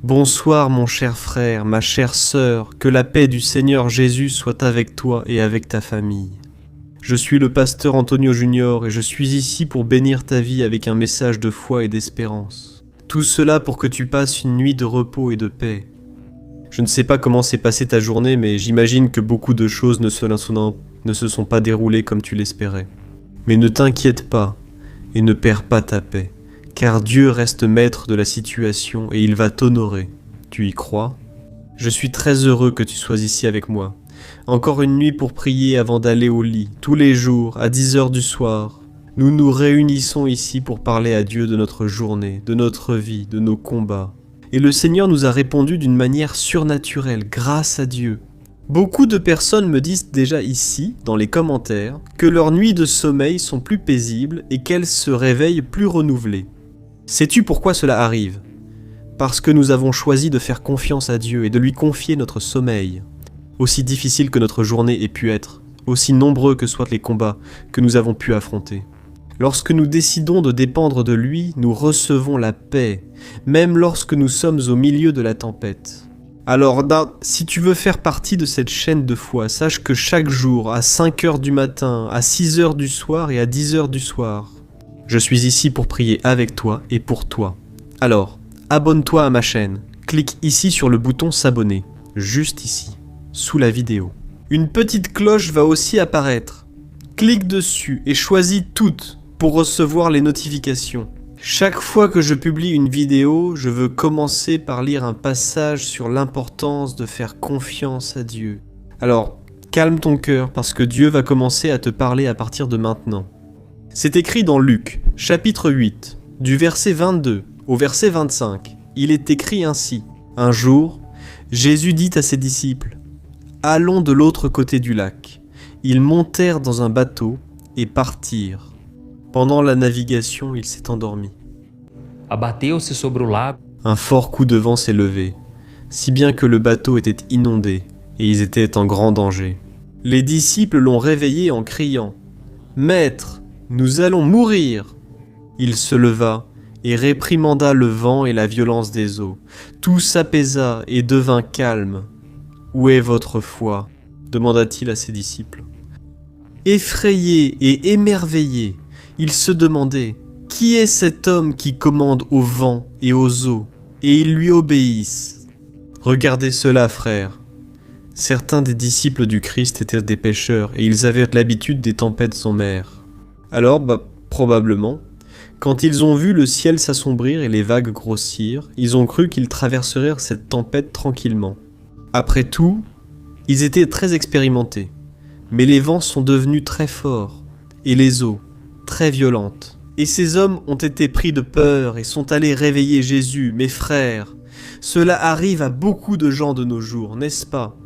Bonsoir mon cher frère, ma chère sœur, que la paix du Seigneur Jésus soit avec toi et avec ta famille. Je suis le pasteur Antonio Junior et je suis ici pour bénir ta vie avec un message de foi et d'espérance. Tout cela pour que tu passes une nuit de repos et de paix. Je ne sais pas comment s'est passée ta journée, mais j'imagine que beaucoup de choses ne se sont pas déroulées comme tu l'espérais. Mais ne t'inquiète pas et ne perds pas ta paix, car Dieu reste maître de la situation et il va t'honorer. Tu y crois ? Je suis très heureux que tu sois ici avec moi. Encore une nuit pour prier avant d'aller au lit, tous les jours, à 10h du soir. Nous nous réunissons ici pour parler à Dieu de notre journée, de notre vie, de nos combats. Et le Seigneur nous a répondu d'une manière surnaturelle, grâce à Dieu. Beaucoup de personnes me disent déjà ici, dans les commentaires, que leurs nuits de sommeil sont plus paisibles et qu'elles se réveillent plus renouvelées. Sais-tu pourquoi cela arrive ? Parce que nous avons choisi de faire confiance à Dieu et de lui confier notre sommeil. Aussi difficile que notre journée ait pu être, aussi nombreux que soient les combats que nous avons pu affronter. Lorsque nous décidons de dépendre de lui, nous recevons la paix, même lorsque nous sommes au milieu de la tempête. Alors, si tu veux faire partie de cette chaîne de foi, sache que chaque jour, à 5h du matin, à 6h du soir et à 10h du soir, je suis ici pour prier avec toi et pour toi. Alors, abonne-toi à ma chaîne, clique ici sur le bouton s'abonner, juste ici, sous la vidéo. Une petite cloche va aussi apparaître. Clique dessus et choisis toutes pour recevoir les notifications. Chaque fois que je publie une vidéo, je veux commencer par lire un passage sur l'importance de faire confiance à Dieu. Alors, calme ton cœur parce que Dieu va commencer à te parler à partir de maintenant. C'est écrit dans Luc, chapitre 8, du verset 22 au verset 25. Il est écrit ainsi. Un jour, Jésus dit à ses disciples : « Allons de l'autre côté du lac. » Ils montèrent dans un bateau et partirent. Pendant la navigation, il s'est endormi. Abateu-se sobre o lago. Un fort coup de vent s'est levé, si bien que le bateau était inondé et ils étaient en grand danger. Les disciples l'ont réveillé en criant : « Maître, nous allons mourir !» Il se leva et réprimanda le vent et la violence des eaux. Tout s'apaisa et devint calme. « Où est votre foi ? » demanda-t-il à ses disciples. Effrayés et émerveillés, ils se demandaient : qui est cet homme qui commande au vent et aux eaux, et ils lui obéissent ? Regardez cela, frères. Certains des disciples du Christ étaient des pêcheurs, et ils avaient l'habitude des tempêtes en mer. Alors, probablement, quand ils ont vu le ciel s'assombrir et les vagues grossir, ils ont cru qu'ils traverseraient cette tempête tranquillement. Après tout, ils étaient très expérimentés, mais les vents sont devenus très forts, et les eaux très violentes. Et ces hommes ont été pris de peur et sont allés réveiller Jésus. Mes frères, cela arrive à beaucoup de gens de nos jours, n'est-ce pas ?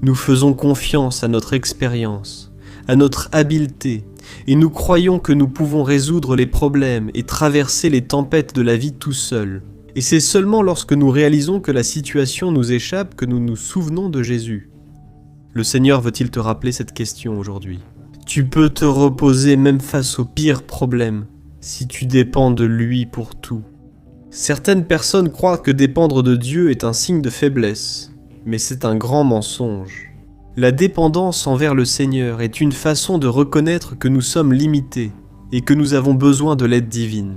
Nous faisons confiance à notre expérience, à notre habileté, et nous croyons que nous pouvons résoudre les problèmes et traverser les tempêtes de la vie tout seuls. Et c'est seulement lorsque nous réalisons que la situation nous échappe que nous nous souvenons de Jésus. Le Seigneur veut-il te rappeler cette question aujourd'hui ? Tu peux te reposer même face aux pires problèmes, si tu dépends de lui pour tout. Certaines personnes croient que dépendre de Dieu est un signe de faiblesse, mais c'est un grand mensonge. La dépendance envers le Seigneur est une façon de reconnaître que nous sommes limités et que nous avons besoin de l'aide divine.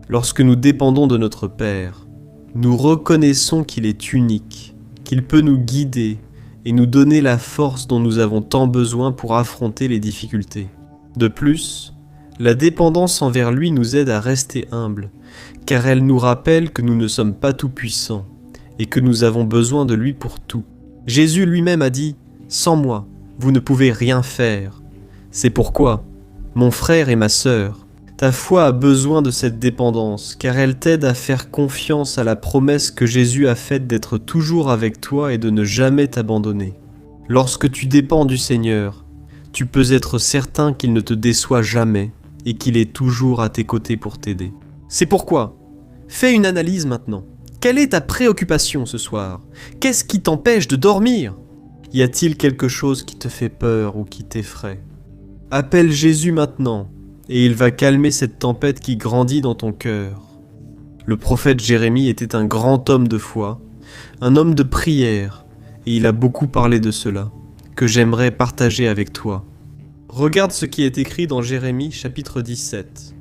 Lorsque nous dépendons de notre Père, nous reconnaissons qu'il est unique, qu'il peut nous guider et nous donner la force dont nous avons tant besoin pour affronter les difficultés. De plus, la dépendance envers lui nous aide à rester humbles, car elle nous rappelle que nous ne sommes pas tout-puissants et que nous avons besoin de lui pour tout. Jésus lui-même a dit : « Sans moi, vous ne pouvez rien faire. » C'est pourquoi, mon frère et ma sœur, ta foi a besoin de cette dépendance, car elle t'aide à faire confiance à la promesse que Jésus a faite d'être toujours avec toi et de ne jamais t'abandonner. Lorsque tu dépends du Seigneur, tu peux être certain qu'il ne te déçoit jamais et qu'il est toujours à tes côtés pour t'aider. C'est pourquoi, fais une analyse maintenant. Quelle est ta préoccupation ce soir ? Qu'est-ce qui t'empêche de dormir ? Y a-t-il quelque chose qui te fait peur ou qui t'effraie ? Appelle Jésus maintenant, et il va calmer cette tempête qui grandit dans ton cœur. Le prophète Jérémie était un grand homme de foi, un homme de prière, et il a beaucoup parlé de cela, que j'aimerais partager avec toi. Regarde ce qui est écrit dans Jérémie chapitre 17.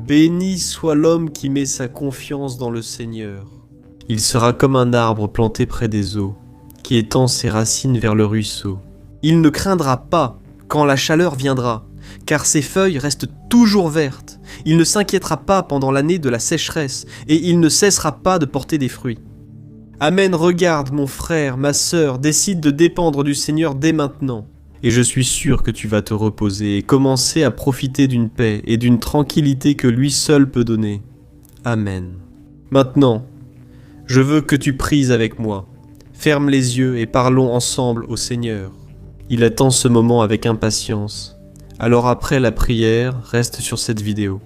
Béni soit l'homme qui met sa confiance dans le Seigneur. Il sera comme un arbre planté près des eaux, qui étend ses racines vers le ruisseau. Il ne craindra pas quand la chaleur viendra, car ses feuilles restent toujours vertes. Il ne s'inquiétera pas pendant l'année de la sécheresse, et il ne cessera pas de porter des fruits. Amen, regarde mon frère, ma sœur, décide de dépendre du Seigneur dès maintenant. Et je suis sûr que tu vas te reposer et commencer à profiter d'une paix et d'une tranquillité que lui seul peut donner. Amen. Maintenant, je veux que tu pries avec moi. Ferme les yeux et parlons ensemble au Seigneur. Il attend ce moment avec impatience. Alors après la prière, reste sur cette vidéo.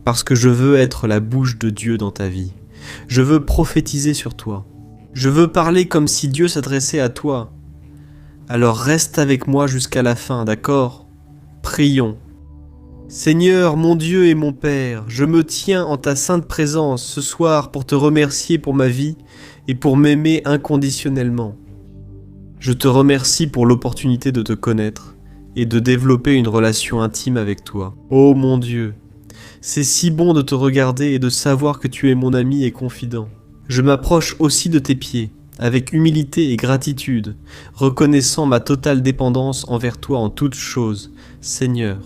Parce que je veux être la bouche de Dieu dans ta vie. Je veux prophétiser sur toi. Je veux parler comme si Dieu s'adressait à toi. Alors reste avec moi jusqu'à la fin, d'accord? Prions. Seigneur, mon Dieu et mon Père, je me tiens en ta sainte présence ce soir pour te remercier pour ma vie et pour m'aimer inconditionnellement. Je te remercie pour l'opportunité de te connaître et de développer une relation intime avec toi. Oh mon Dieu, c'est si bon de te regarder et de savoir que tu es mon ami et confident. Je m'approche aussi de tes pieds, avec humilité et gratitude, reconnaissant ma totale dépendance envers toi en toutes choses, Seigneur.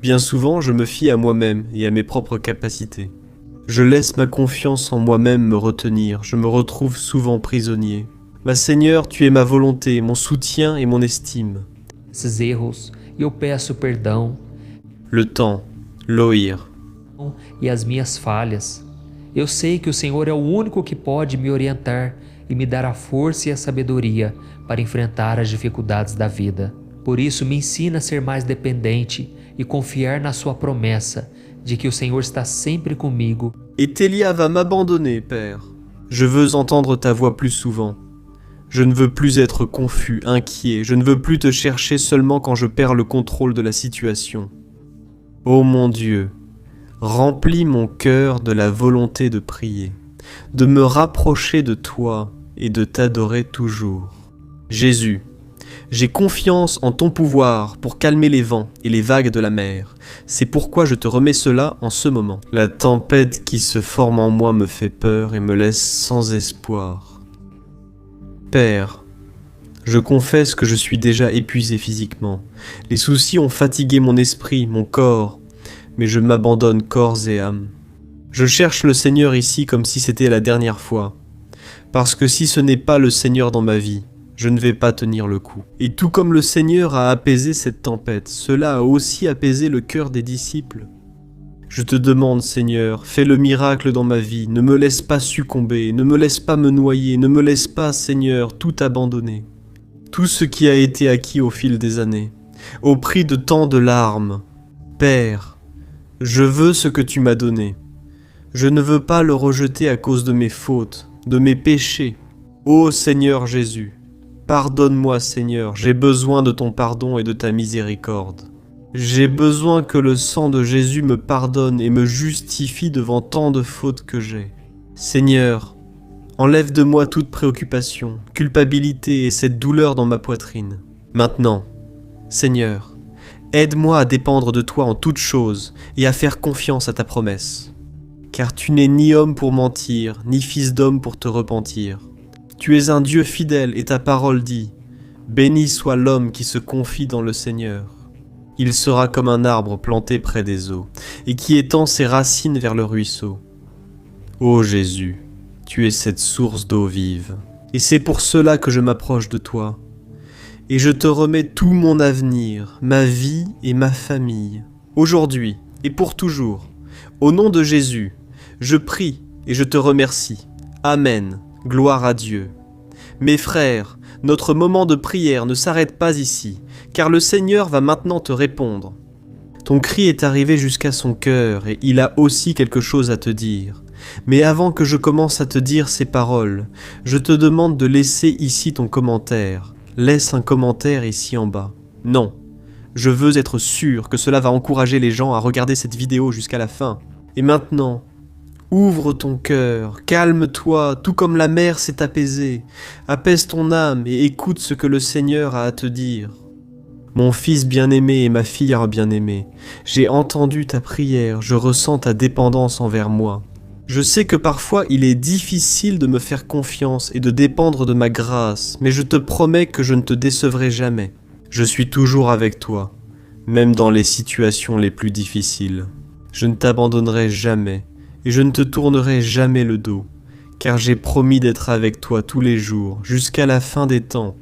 Bien souvent, je me fie à moi-même et à mes propres capacités. Je laisse ma confiance en moi-même me retenir, je me retrouve souvent prisonnier. Ma Seigneur, tu es ma volonté, mon soutien et mon estime. Esses erros, eu peço perdão. Le temps, l'oïr. E as minhas falhas. Eu sei que o Senhor é o único que pode me orientar e me dar a força e a sabedoria para enfrentar as dificuldades da vida. Por isso, me ensina a ser mais dependente e confiar na sua promessa de que o Senhor está sempre comigo. Et Télia va m'abandonner, Père. Je veux entendre ta voix plus souvent. Je ne veux plus être confus, inquiet. Je ne veux plus te chercher seulement quand je perds le contrôle de la situation. Ô mon Dieu, remplis mon cœur de la volonté de prier, de me rapprocher de toi et de t'adorer toujours. Jésus, j'ai confiance en ton pouvoir pour calmer les vents et les vagues de la mer. C'est pourquoi je te remets cela en ce moment. La tempête qui se forme en moi me fait peur et me laisse sans espoir. Père, je confesse que je suis déjà épuisé physiquement. Les soucis ont fatigué mon esprit, mon corps, mais je m'abandonne corps et âme. Je cherche le Seigneur ici comme si c'était la dernière fois, parce que si ce n'est pas le Seigneur dans ma vie, je ne vais pas tenir le coup. Et tout comme le Seigneur a apaisé cette tempête, cela a aussi apaisé le cœur des disciples. Je te demande, Seigneur, fais le miracle dans ma vie, ne me laisse pas succomber, ne me laisse pas me noyer, ne me laisse pas, Seigneur, tout abandonner. Tout ce qui a été acquis au fil des années, au prix de tant de larmes. Père, je veux ce que tu m'as donné. Je ne veux pas le rejeter à cause de mes fautes, de mes péchés. Ô Seigneur Jésus, pardonne-moi Seigneur, j'ai besoin de ton pardon et de ta miséricorde. J'ai besoin que le sang de Jésus me pardonne et me justifie devant tant de fautes que j'ai. Seigneur, enlève de moi toute préoccupation, culpabilité et cette douleur dans ma poitrine. Maintenant, Seigneur, aide-moi à dépendre de toi en toutes choses et à faire confiance à ta promesse. Car tu n'es ni homme pour mentir, ni fils d'homme pour te repentir. Tu es un Dieu fidèle et ta parole dit « Béni soit l'homme qui se confie dans le Seigneur. Il sera comme un arbre planté près des eaux et qui étend ses racines vers le ruisseau. Ô Jésus, tu es cette source d'eau vive. Et c'est pour cela que je m'approche de toi. Et je te remets tout mon avenir, ma vie et ma famille, aujourd'hui et pour toujours. Au nom de Jésus, je prie et je te remercie. Amen. Gloire à Dieu. Mes frères, notre moment de prière ne s'arrête pas ici, car le Seigneur va maintenant te répondre. Ton cri est arrivé jusqu'à son cœur et il a aussi quelque chose à te dire. Mais avant que je commence à te dire ces paroles, je te demande de laisser ici ton commentaire. Laisse un commentaire ici en bas. Non, je veux être sûr que cela va encourager les gens à regarder cette vidéo jusqu'à la fin. Et maintenant, Ouvre ton cœur, calme-toi, tout comme la mer s'est apaisée. Apaise ton âme et écoute ce que le Seigneur a à te dire. Mon fils bien-aimé et ma fille bien-aimée, j'ai entendu ta prière, je ressens ta dépendance envers moi. Je sais que parfois il est difficile de me faire confiance et de dépendre de ma grâce, mais je te promets que je ne te décevrai jamais. Je suis toujours avec toi, même dans les situations les plus difficiles. Je ne t'abandonnerai jamais et je ne te tournerai jamais le dos, car j'ai promis d'être avec toi tous les jours, jusqu'à la fin des temps.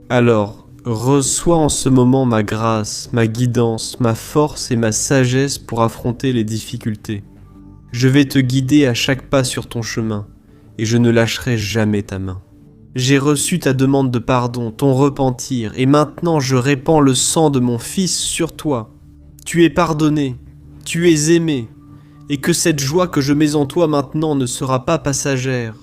Alors, reçois en ce moment ma grâce, ma guidance, ma force et ma sagesse pour affronter les difficultés. Je vais te guider à chaque pas sur ton chemin, et je ne lâcherai jamais ta main. J'ai reçu ta demande de pardon, ton repentir, et maintenant je répands le sang de mon Fils sur toi. Tu es pardonné, tu es aimé, et que cette joie que je mets en toi maintenant ne sera pas passagère,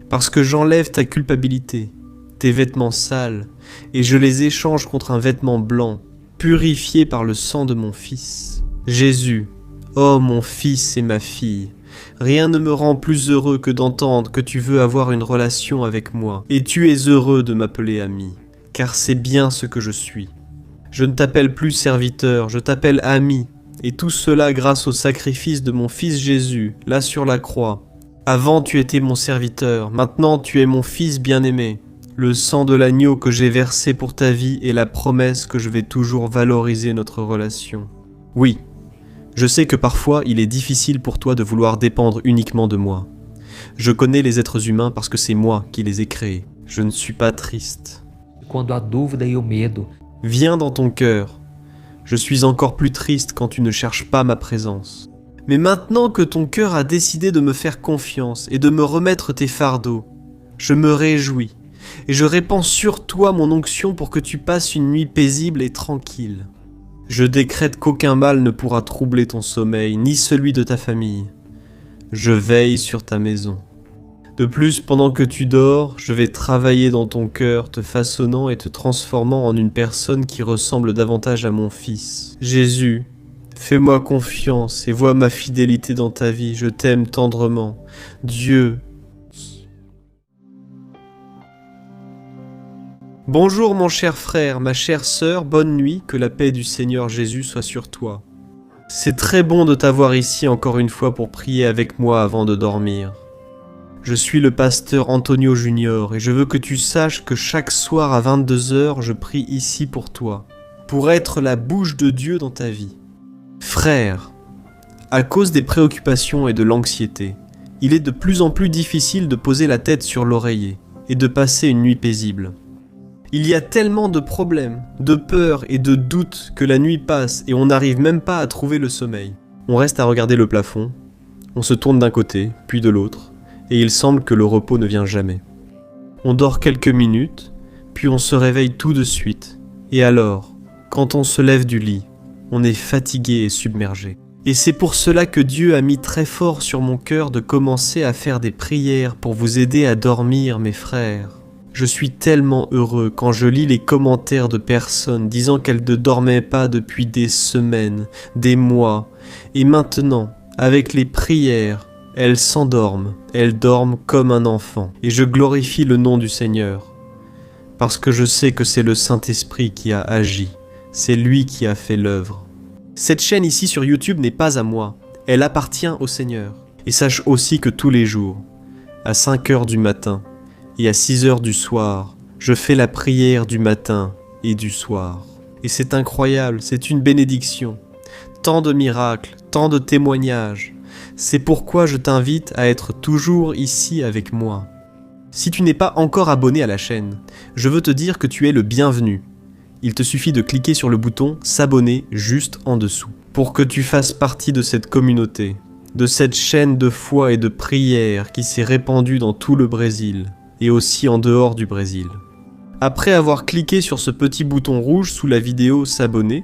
parce que j'enlève ta culpabilité, tes vêtements sales, et je les échange contre un vêtement blanc, purifié par le sang de mon Fils. Jésus, ô mon fils et ma fille, rien ne me rend plus heureux que d'entendre que tu veux avoir une relation avec moi, et tu es heureux de m'appeler ami, car c'est bien ce que je suis. Je ne t'appelle plus serviteur, je t'appelle ami, et tout cela grâce au sacrifice de mon Fils Jésus, là sur la croix. Avant tu étais mon serviteur, maintenant tu es mon Fils bien-aimé. Le sang de l'agneau que j'ai versé pour ta vie est la promesse que je vais toujours valoriser notre relation. Oui, je sais que parfois il est difficile pour toi de vouloir dépendre uniquement de moi. Je connais les êtres humains parce que c'est moi qui les ai créés. Je ne suis pas triste. Quando a dúvida e o medo Viens dans ton cœur. Je suis encore plus triste quand tu ne cherches pas ma présence. Mais maintenant que ton cœur a décidé de me faire confiance et de me remettre tes fardeaux, je me réjouis et je répands sur toi mon onction pour que tu passes une nuit paisible et tranquille. Je décrète qu'aucun mal ne pourra troubler ton sommeil, ni celui de ta famille. Je veille sur ta maison. De plus, pendant que tu dors, je vais travailler dans ton cœur, te façonnant et te transformant en une personne qui ressemble davantage à mon Fils. Jésus, fais-moi confiance et vois ma fidélité dans ta vie, je t'aime tendrement. Dieu. Bonjour mon cher frère, ma chère sœur, bonne nuit, que la paix du Seigneur Jésus soit sur toi. C'est très bon de t'avoir ici encore une fois pour prier avec moi avant de dormir. Je suis le pasteur Antonio Junior et je veux que tu saches que chaque soir à 22h, je prie ici pour toi, pour être la bouche de Dieu dans ta vie. Frère, à cause des préoccupations et de l'anxiété, il est de plus en plus difficile de poser la tête sur l'oreiller et de passer une nuit paisible. Il y a tellement de problèmes, de peurs et de doutes que la nuit passe et on n'arrive même pas à trouver le sommeil. On reste à regarder le plafond, on se tourne d'un côté, puis de l'autre, et il semble que le repos ne vient jamais. On dort quelques minutes, puis on se réveille tout de suite, et alors, quand on se lève du lit, on est fatigué et submergé. Et c'est pour cela que Dieu a mis très fort sur mon cœur de commencer à faire des prières pour vous aider à dormir, mes frères. Je suis tellement heureux quand je lis les commentaires de personnes disant qu'elles ne dormaient pas depuis des semaines, des mois, et maintenant, avec les prières, elles s'endorment, elles dorment comme un enfant, et je glorifie le nom du Seigneur, parce que je sais que c'est le Saint-Esprit qui a agi, c'est lui qui a fait l'œuvre. Cette chaîne ici sur YouTube n'est pas à moi, elle appartient au Seigneur. Et sache aussi que tous les jours, à 5h du matin, et à 6h du soir, je fais la prière du matin et du soir. Et c'est incroyable, c'est une bénédiction. Tant de miracles, tant de témoignages. C'est pourquoi je t'invite à être toujours ici avec moi. Si tu n'es pas encore abonné à la chaîne, je veux te dire que tu es le bienvenu. Il te suffit de cliquer sur le bouton « S'abonner » juste en dessous, pour que tu fasses partie de cette communauté, de cette chaîne de foi et de prière qui s'est répandue dans tout le Brésil, et aussi en dehors du Brésil. Après avoir cliqué sur ce petit bouton rouge sous la vidéo « S'abonner »,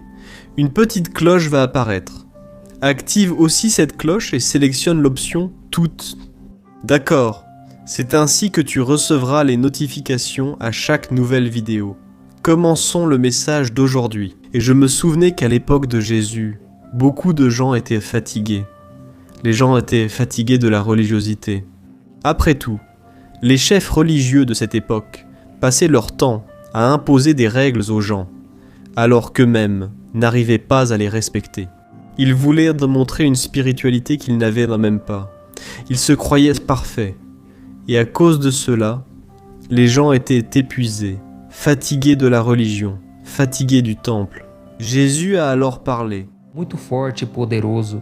une petite cloche va apparaître. Active aussi cette cloche et sélectionne l'option « Toutes ». D'accord, c'est ainsi que tu recevras les notifications à chaque nouvelle vidéo. Commençons le message d'aujourd'hui. Et je me souvenais qu'à l'époque de Jésus, beaucoup de gens étaient fatigués. Les gens étaient fatigués de la religiosité. Après tout, les chefs religieux de cette époque passaient leur temps à imposer des règles aux gens, alors qu'eux-mêmes n'arrivaient pas à les respecter. Ils voulaient démontrer une spiritualité qu'ils n'avaient même pas. Ils se croyaient parfaits, et à cause de cela, les gens étaient épuisés, fatigués de la religion, fatigués du temple. Jésus a alors parlé. Muito forte e poderoso.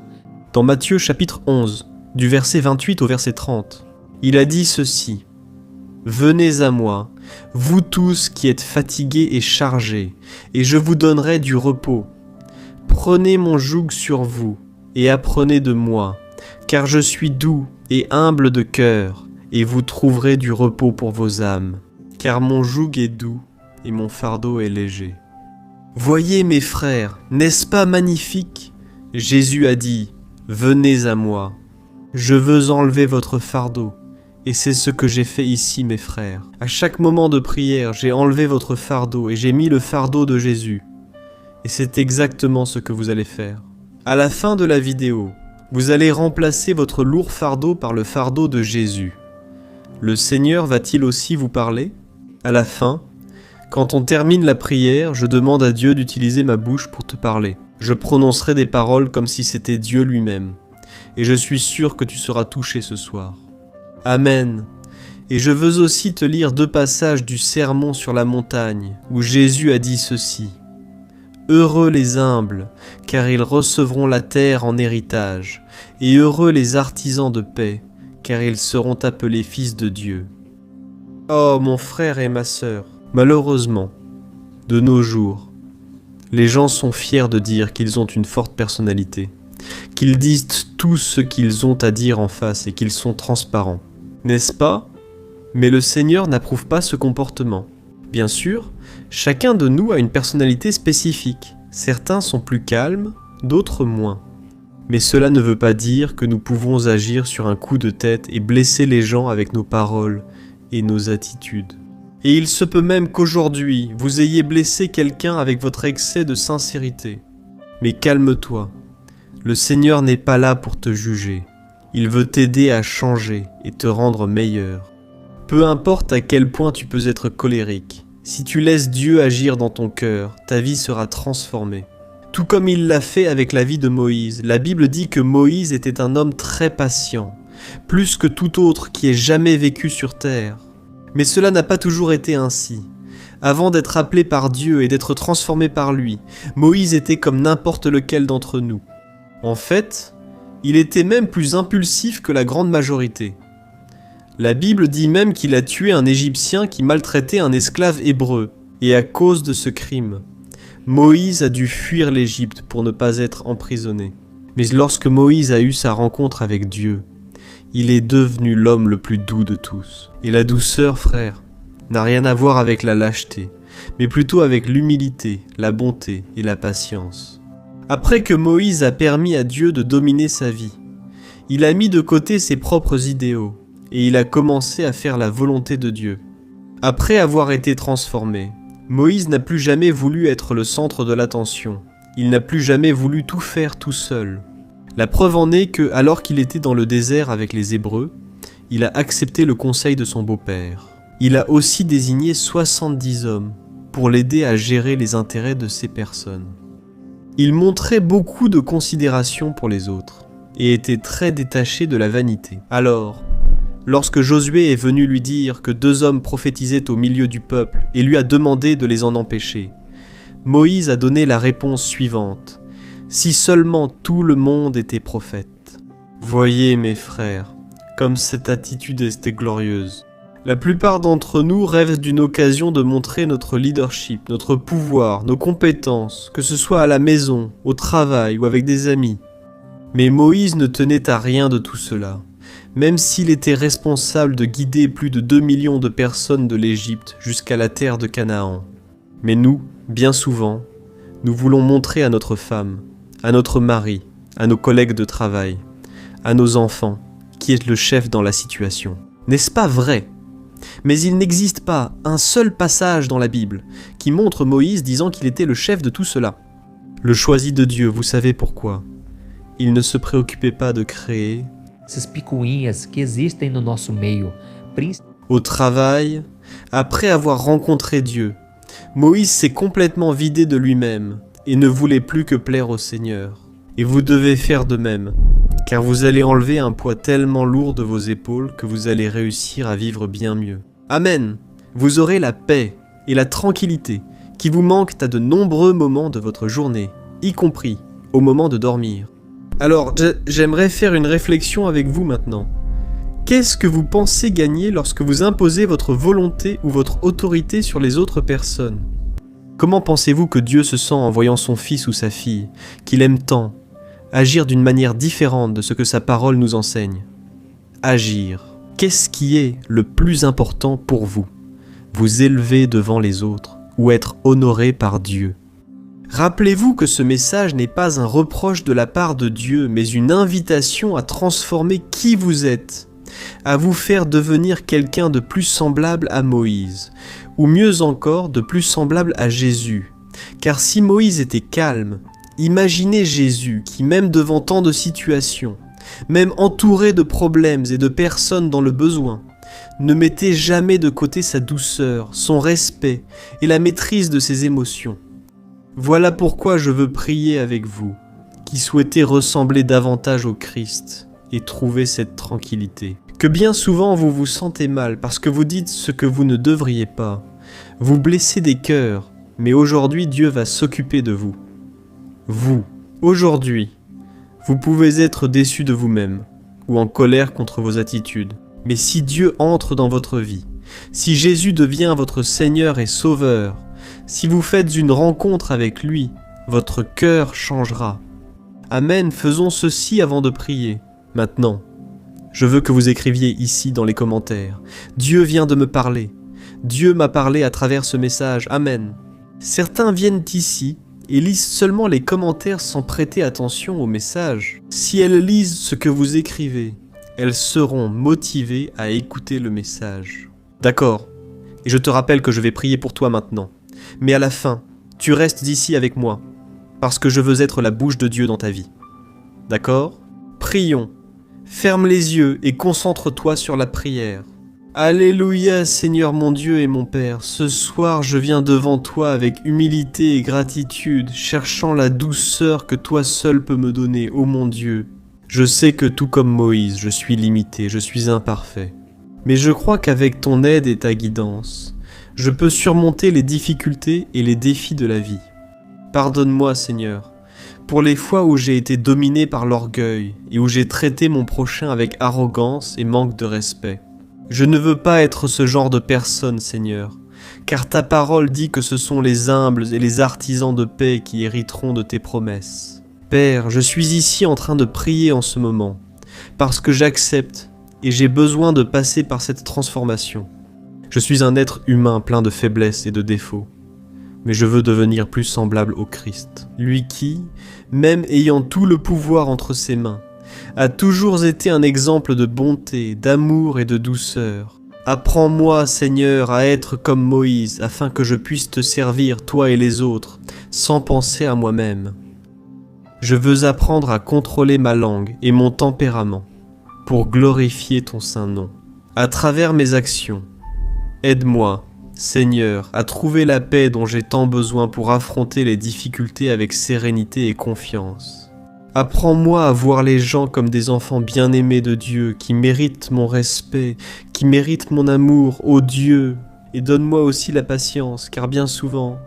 Dans Matthieu chapitre 11, du verset 28 au verset 30, il a dit ceci. « Venez à moi, vous tous qui êtes fatigués et chargés, et je vous donnerai du repos. Prenez mon joug sur vous, et apprenez de moi, car je suis doux et humble de cœur, et vous trouverez du repos pour vos âmes, car mon joug est doux, et mon fardeau est léger. » Voyez mes frères, n'est-ce pas magnifique? Jésus a dit, « Venez à moi, je veux enlever votre fardeau. » Et c'est ce que j'ai fait ici, mes frères. À chaque moment de prière, j'ai enlevé votre fardeau et j'ai mis le fardeau de Jésus. Et c'est exactement ce que vous allez faire. À la fin de la vidéo, vous allez remplacer votre lourd fardeau par le fardeau de Jésus. Le Seigneur va-t-il aussi vous parler? À la fin, quand on termine la prière, je demande à Dieu d'utiliser ma bouche pour te parler. Je prononcerai des paroles comme si c'était Dieu lui-même. Et je suis sûr que tu seras touché ce soir. Amen. Et je veux aussi te lire 2 passages du Sermon sur la montagne, où Jésus a dit ceci. « Heureux les humbles, car ils recevront la terre en héritage, et heureux les artisans de paix, car ils seront appelés fils de Dieu. » Oh mon frère et ma sœur, malheureusement, de nos jours, les gens sont fiers de dire qu'ils ont une forte personnalité, qu'ils disent tout ce qu'ils ont à dire en face et qu'ils sont transparents. N'est-ce pas? Mais le Seigneur n'approuve pas ce comportement. Bien sûr, chacun de nous a une personnalité spécifique. Certains sont plus calmes, d'autres moins. Mais cela ne veut pas dire que nous pouvons agir sur un coup de tête et blesser les gens avec nos paroles et nos attitudes. Et il se peut même qu'aujourd'hui, vous ayez blessé quelqu'un avec votre excès de sincérité. Mais calme-toi. Le Seigneur n'est pas là pour te juger. Il veut t'aider à changer et te rendre meilleur. Peu importe à quel point tu peux être colérique, si tu laisses Dieu agir dans ton cœur, ta vie sera transformée. Tout comme il l'a fait avec la vie de Moïse, la Bible dit que Moïse était un homme très patient, plus que tout autre qui ait jamais vécu sur terre. Mais cela n'a pas toujours été ainsi. Avant d'être appelé par Dieu et d'être transformé par lui, Moïse était comme n'importe lequel d'entre nous. En fait, il était même plus impulsif que la grande majorité. La Bible dit même qu'il a tué un Égyptien qui maltraitait un esclave hébreu, et à cause de ce crime, Moïse a dû fuir l'Égypte pour ne pas être emprisonné. Mais lorsque Moïse a eu sa rencontre avec Dieu, il est devenu l'homme le plus doux de tous. Et la douceur, frère, n'a rien à voir avec la lâcheté, mais plutôt avec l'humilité, la bonté et la patience. Après que Moïse a permis à Dieu de dominer sa vie, il a mis de côté ses propres idéaux et il a commencé à faire la volonté de Dieu. Après avoir été transformé, Moïse n'a plus jamais voulu être le centre de l'attention. Il n'a plus jamais voulu tout faire tout seul. La preuve en est que, alors qu'il était dans le désert avec les Hébreux, il a accepté le conseil de son beau-père. Il a aussi désigné 70 hommes pour l'aider à gérer les intérêts de ces personnes. Il montrait beaucoup de considération pour les autres et était très détaché de la vanité. Alors, lorsque Josué est venu lui dire que 2 hommes prophétisaient au milieu du peuple et lui a demandé de les en empêcher, Moïse a donné la réponse suivante. « Si seulement tout le monde était prophète. » Voyez mes frères, comme cette attitude était glorieuse. La plupart d'entre nous rêvent d'une occasion de montrer notre leadership, notre pouvoir, nos compétences, que ce soit à la maison, au travail ou avec des amis. Mais Moïse ne tenait à rien de tout cela, même s'il était responsable de guider plus de 2 millions de personnes de l'Égypte jusqu'à la terre de Canaan. Mais nous, bien souvent, nous voulons montrer à notre femme, à notre mari, à nos collègues de travail, à nos enfants, qui est le chef dans la situation. N'est-ce pas vrai ? Mais il n'existe pas un seul passage dans la Bible qui montre Moïse disant qu'il était le chef de tout cela. Le choisi de Dieu, vous savez pourquoi. il ne se préoccupait pas de créer. Essas picuinhas que existem no nosso meio, Au travail, après avoir rencontré Dieu, Moïse s'est complètement vidé de lui-même et ne voulait plus que plaire au Seigneur. Et vous devez faire de même, car vous allez enlever un poids tellement lourd de vos épaules que vous allez réussir à vivre bien mieux. Amen. Vous aurez la paix et la tranquillité qui vous manquent à de nombreux moments de votre journée, y compris au moment de dormir. Alors, j'aimerais faire une réflexion avec vous maintenant. Qu'est-ce que vous pensez gagner lorsque vous imposez votre volonté ou votre autorité sur les autres personnes? Comment pensez-vous que Dieu se sent en voyant son fils ou sa fille, qu'il aime tant, agir d'une manière différente de ce que sa parole nous enseigne? Agir. Qu'est-ce qui est le plus important pour vous? Vous élever devant les autres ou être honoré par Dieu? Rappelez-vous que ce message n'est pas un reproche de la part de Dieu, mais une invitation à transformer qui vous êtes, à vous faire devenir quelqu'un de plus semblable à Moïse, ou mieux encore, de plus semblable à Jésus. Car si Moïse était calme, imaginez Jésus qui, même devant tant de situations, même entouré de problèmes et de personnes dans le besoin, ne mettait jamais de côté sa douceur, son respect et la maîtrise de ses émotions. Voilà pourquoi je veux prier avec vous, qui souhaitez ressembler davantage au Christ et trouver cette tranquillité. Que bien souvent vous vous sentez mal parce que vous dites ce que vous ne devriez pas. Vous blessez des cœurs, mais aujourd'hui Dieu va s'occuper de vous. Vous, aujourd'hui, vous pouvez être déçu de vous-même ou en colère contre vos attitudes. Mais si Dieu entre dans votre vie, si Jésus devient votre Seigneur et Sauveur, si vous faites une rencontre avec lui, votre cœur changera. Amen, faisons ceci avant de prier. Maintenant, je veux que vous écriviez ici dans les commentaires. Dieu vient de me parler. Dieu m'a parlé à travers ce message. Amen. Certains viennent ici et lisent seulement les commentaires sans prêter attention au message. Si elles lisent ce que vous écrivez, elles seront motivées à écouter le message. D'accord. Et je te rappelle que je vais prier pour toi maintenant. Mais à la fin, tu restes ici avec moi, parce que je veux être la bouche de Dieu dans ta vie. D'accord? Prions. Ferme les yeux et concentre-toi sur la prière. Alléluia, Seigneur mon Dieu et mon Père, ce soir je viens devant toi avec humilité et gratitude, cherchant la douceur que toi seul peux me donner, ô mon Dieu. Je sais que tout comme Moïse, je suis limité, je suis imparfait. Mais je crois qu'avec ton aide et ta guidance, je peux surmonter les difficultés et les défis de la vie. Pardonne-moi, Seigneur, pour les fois où j'ai été dominé par l'orgueil et où j'ai traité mon prochain avec arrogance et manque de respect. Je ne veux pas être ce genre de personne, Seigneur, car ta parole dit que ce sont les humbles et les artisans de paix qui hériteront de tes promesses. Père, je suis ici en train de prier en ce moment, parce que j'accepte et j'ai besoin de passer par cette transformation. Je suis un être humain plein de faiblesses et de défauts, mais je veux devenir plus semblable au Christ, lui qui, même ayant tout le pouvoir entre ses mains, a toujours été un exemple de bonté, d'amour et de douceur. Apprends-moi, Seigneur, à être comme Moïse, afin que je puisse te servir, toi et les autres, sans penser à moi-même. Je veux apprendre à contrôler ma langue et mon tempérament, pour glorifier ton saint nom. À travers mes actions, aide-moi, Seigneur, à trouver la paix dont j'ai tant besoin pour affronter les difficultés avec sérénité et confiance. Apprends-moi à voir les gens comme des enfants bien-aimés de Dieu, qui méritent mon respect, qui méritent mon amour, ô Dieu, et donne-moi aussi la patience, car bien souvent,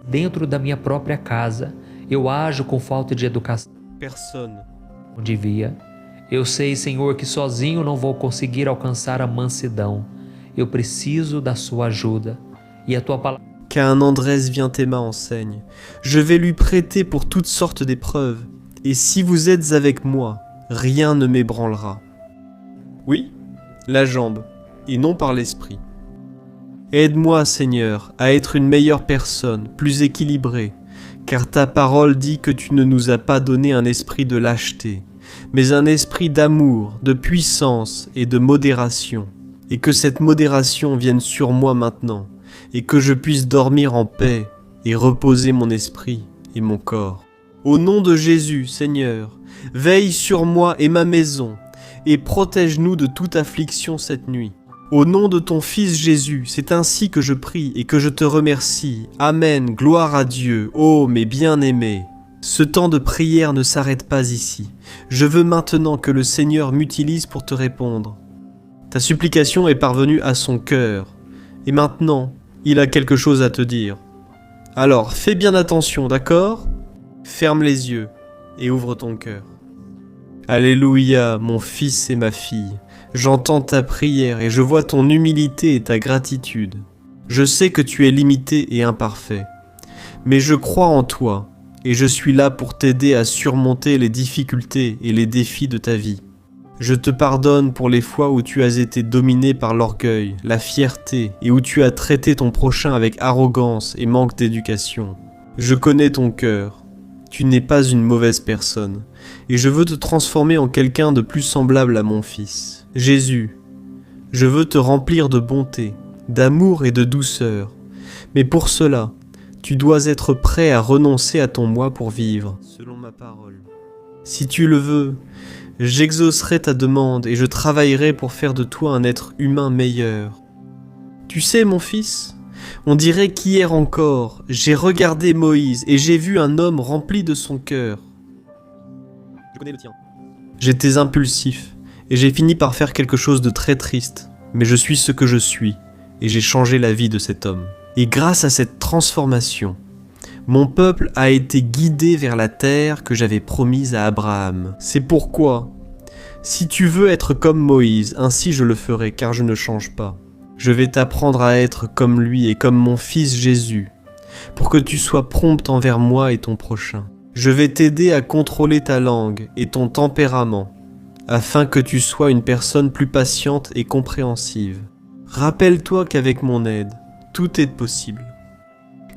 dentro da minha própria casa, eu ajo com falta de educação. Personne. Devia. Eu sei, Senhor, que sozinho não vou conseguir alcançar a mansidão. Eu preciso da sua ajuda. E a tua palavra. Qu'un Andrés vient Théma enseigne. Je vais lui prêter pour toutes sortes d'épreuves. Et si vous êtes avec moi, rien ne m'ébranlera. Oui, la jambe, et non par l'esprit. Aide-moi, Seigneur, à être une meilleure personne, plus équilibrée, car ta parole dit que tu ne nous as pas donné un esprit de lâcheté, mais un esprit d'amour, de puissance et de modération, et que cette modération vienne sur moi maintenant, et que je puisse dormir en paix et reposer mon esprit et mon corps. Au nom de Jésus, Seigneur, veille sur moi et ma maison, et protège-nous de toute affliction cette nuit. Au nom de ton Fils Jésus, c'est ainsi que je prie et que je te remercie. Amen, gloire à Dieu, ô mes bien-aimés. Ce temps de prière ne s'arrête pas ici. Je veux maintenant que le Seigneur m'utilise pour te répondre. Ta supplication est parvenue à son cœur, et maintenant, il a quelque chose à te dire. Alors, fais bien attention, d'accord ? Ferme les yeux et ouvre ton cœur. Alléluia, mon fils et ma fille. J'entends ta prière et je vois ton humilité et ta gratitude. Je sais que tu es limité et imparfait, mais je crois en toi et je suis là pour t'aider à surmonter les difficultés et les défis de ta vie. Je te pardonne pour les fois où tu as été dominé par l'orgueil, la fierté et où tu as traité ton prochain avec arrogance et manque d'éducation. Je connais ton cœur. Tu n'es pas une mauvaise personne et je veux te transformer en quelqu'un de plus semblable à mon Fils. Jésus, je veux te remplir de bonté, d'amour et de douceur. Mais pour cela, tu dois être prêt à renoncer à ton moi pour vivre, selon ma parole. Si tu le veux, j'exaucerai ta demande et je travaillerai pour faire de toi un être humain meilleur. Tu sais, mon fils, on dirait qu'hier encore, j'ai regardé Moïse et j'ai vu un homme rempli de son cœur. Je connais le tien. J'étais impulsif et j'ai fini par faire quelque chose de très triste, mais je suis ce que je suis et j'ai changé la vie de cet homme. Et grâce à cette transformation, mon peuple a été guidé vers la terre que j'avais promise à Abraham. C'est pourquoi, si tu veux être comme Moïse, ainsi je le ferai, car je ne change pas. Je vais t'apprendre à être comme lui et comme mon fils Jésus, pour que tu sois prompt envers moi et ton prochain. Je vais t'aider à contrôler ta langue et ton tempérament, afin que tu sois une personne plus patiente et compréhensive. Rappelle-toi qu'avec mon aide, tout est possible.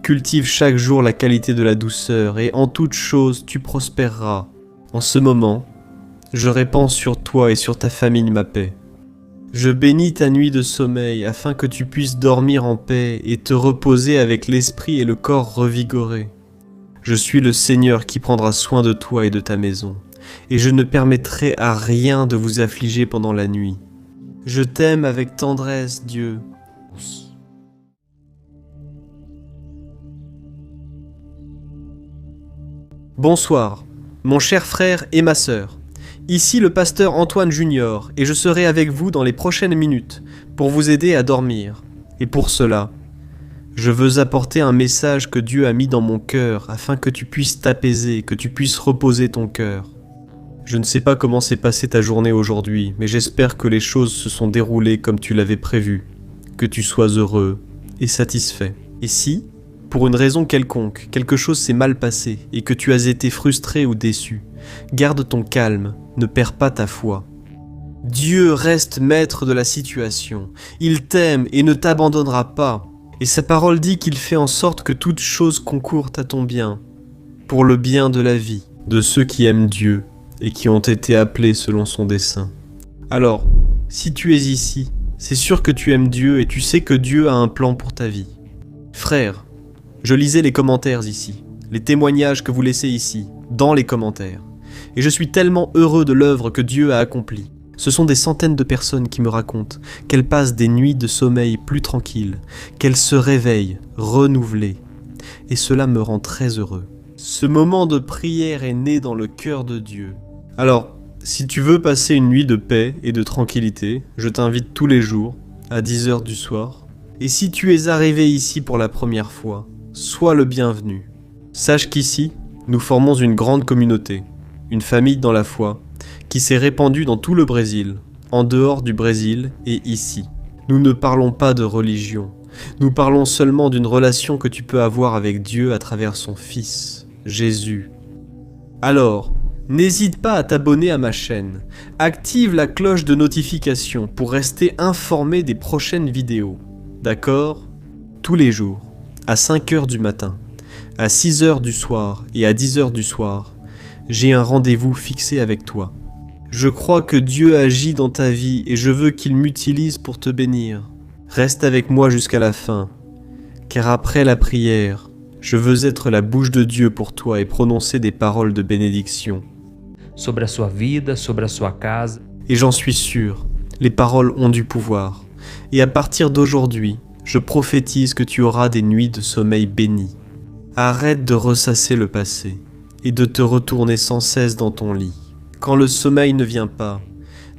Cultive chaque jour la qualité de la douceur et en toute chose tu prospéreras. En ce moment, je répands sur toi et sur ta famille ma paix. Je bénis ta nuit de sommeil afin que tu puisses dormir en paix et te reposer avec l'esprit et le corps revigorés. Je suis le Seigneur qui prendra soin de toi et de ta maison, et je ne permettrai à rien de vous affliger pendant la nuit. Je t'aime avec tendresse, Dieu. Bonsoir, mon cher frère et ma sœur. Ici le pasteur Antoine Junior, et je serai avec vous dans les prochaines minutes pour vous aider à dormir. Et pour cela, je veux apporter un message que Dieu a mis dans mon cœur afin que tu puisses t'apaiser, que tu puisses reposer ton cœur. Je ne sais pas comment s'est passée ta journée aujourd'hui, mais j'espère que les choses se sont déroulées comme tu l'avais prévu, que tu sois heureux et satisfait. Et si, pour une raison quelconque, quelque chose s'est mal passé et que tu as été frustré ou déçu, garde ton calme, ne perds pas ta foi. Dieu reste maître de la situation, il t'aime et ne t'abandonnera pas. Et sa parole dit qu'il fait en sorte que toute chose concourt à ton bien, pour le bien de la vie, de ceux qui aiment Dieu et qui ont été appelés selon son dessein. Alors, si tu es ici, c'est sûr que tu aimes Dieu et tu sais que Dieu a un plan pour ta vie. Frère, je lisais les commentaires ici, les témoignages que vous laissez ici, dans les commentaires, et je suis tellement heureux de l'œuvre que Dieu a accomplie. Ce sont des centaines de personnes qui me racontent qu'elles passent des nuits de sommeil plus tranquilles, qu'elles se réveillent, renouvelées. Et cela me rend très heureux. Ce moment de prière est né dans le cœur de Dieu. Alors, si tu veux passer une nuit de paix et de tranquillité, je t'invite tous les jours, à 10h du soir. Et si tu es arrivé ici pour la première fois, sois le bienvenu. Sache qu'ici, nous formons une grande communauté, une famille dans la foi, qui s'est répandue dans tout le Brésil, en dehors du Brésil et ici. Nous ne parlons pas de religion, nous parlons seulement d'une relation que tu peux avoir avec Dieu à travers son Fils, Jésus. Alors, n'hésite pas à t'abonner à ma chaîne, active la cloche de notification pour rester informé des prochaines vidéos, d'accord ? Tous les jours, à 5h du matin, à 6h du soir et à 10h du soir, j'ai un rendez-vous fixé avec toi. Je crois que Dieu agit dans ta vie et je veux qu'il m'utilise pour te bénir. Reste avec moi jusqu'à la fin, car après la prière, Je veux être la bouche de Dieu pour toi et prononcer des paroles de bénédiction. sobre a sua vida, sobre a sua casa. Et j'en suis sûr, les paroles ont du pouvoir. Et à partir d'aujourd'hui, je prophétise que tu auras des nuits de sommeil bénies. Arrête de ressasser le passé et de te retourner sans cesse dans ton lit. Quand le sommeil ne vient pas,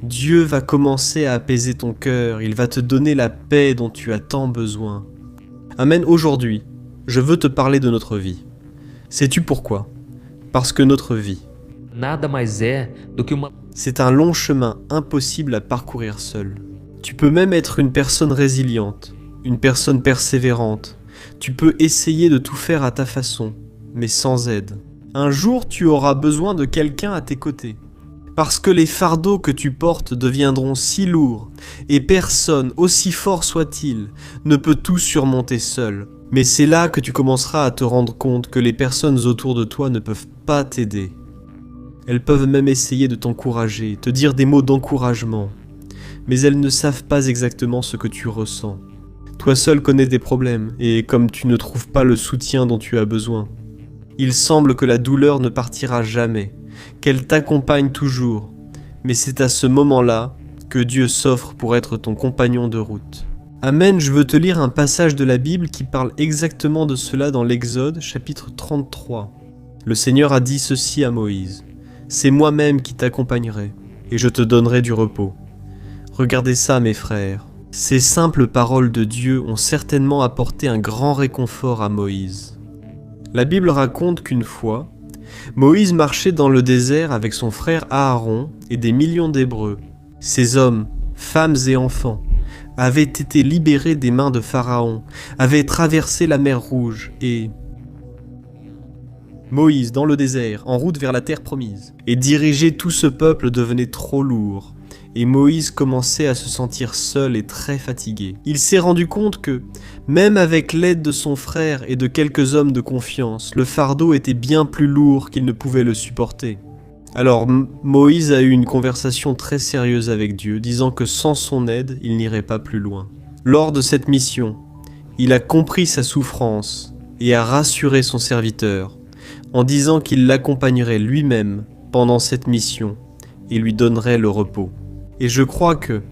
Dieu va commencer à apaiser ton cœur, il va te donner la paix dont tu as tant besoin. Amen. Aujourd'hui, je veux te parler de notre vie. Sais-tu pourquoi? Parce que notre vie, Nada mais é do que uma c'est un long chemin impossible à parcourir seul. Tu peux même être une personne résiliente, une personne persévérante. Tu peux essayer de tout faire à ta façon, mais sans aide. Un jour, tu auras besoin de quelqu'un à tes côtés. Parce que les fardeaux que tu portes deviendront si lourds, et personne, aussi fort soit-il, ne peut tout surmonter seul. Mais c'est là que tu commenceras à te rendre compte que les personnes autour de toi ne peuvent pas t'aider. Elles peuvent même essayer de t'encourager, te dire des mots d'encouragement, mais elles ne savent pas exactement ce que tu ressens. Toi seul connais tes problèmes, et comme tu ne trouves pas le soutien dont tu as besoin, il semble que la douleur ne partira jamais, qu'elle t'accompagne toujours, mais c'est à ce moment-là que Dieu s'offre pour être ton compagnon de route. Amen, je veux te lire un passage de la Bible qui parle exactement de cela dans l'Exode, chapitre 33. Le Seigneur a dit ceci à Moïse. C'est moi-même qui t'accompagnerai, et je te donnerai du repos. Regardez ça, mes frères. Ces simples paroles de Dieu ont certainement apporté un grand réconfort à Moïse. La Bible raconte qu'une fois, Moïse marchait dans le désert avec son frère Aaron et des millions d'Hébreux. Ces hommes, femmes et enfants, avaient été libérés des mains de Pharaon, avaient traversé la mer Rouge et... Moïse, dans le désert, en route vers la terre promise. Et diriger tout ce peuple devenait trop lourd. Et Moïse commençait à se sentir seul et très fatigué. Il s'est rendu compte que, même avec l'aide de son frère et de quelques hommes de confiance, le fardeau était bien plus lourd qu'il ne pouvait le supporter. Alors Moïse a eu une conversation très sérieuse avec Dieu, disant que sans son aide, il n'irait pas plus loin. Lors de cette mission, il a compris sa souffrance et a rassuré son serviteur, en disant qu'il l'accompagnerait lui-même pendant cette mission et lui donnerait le repos. Et je crois que,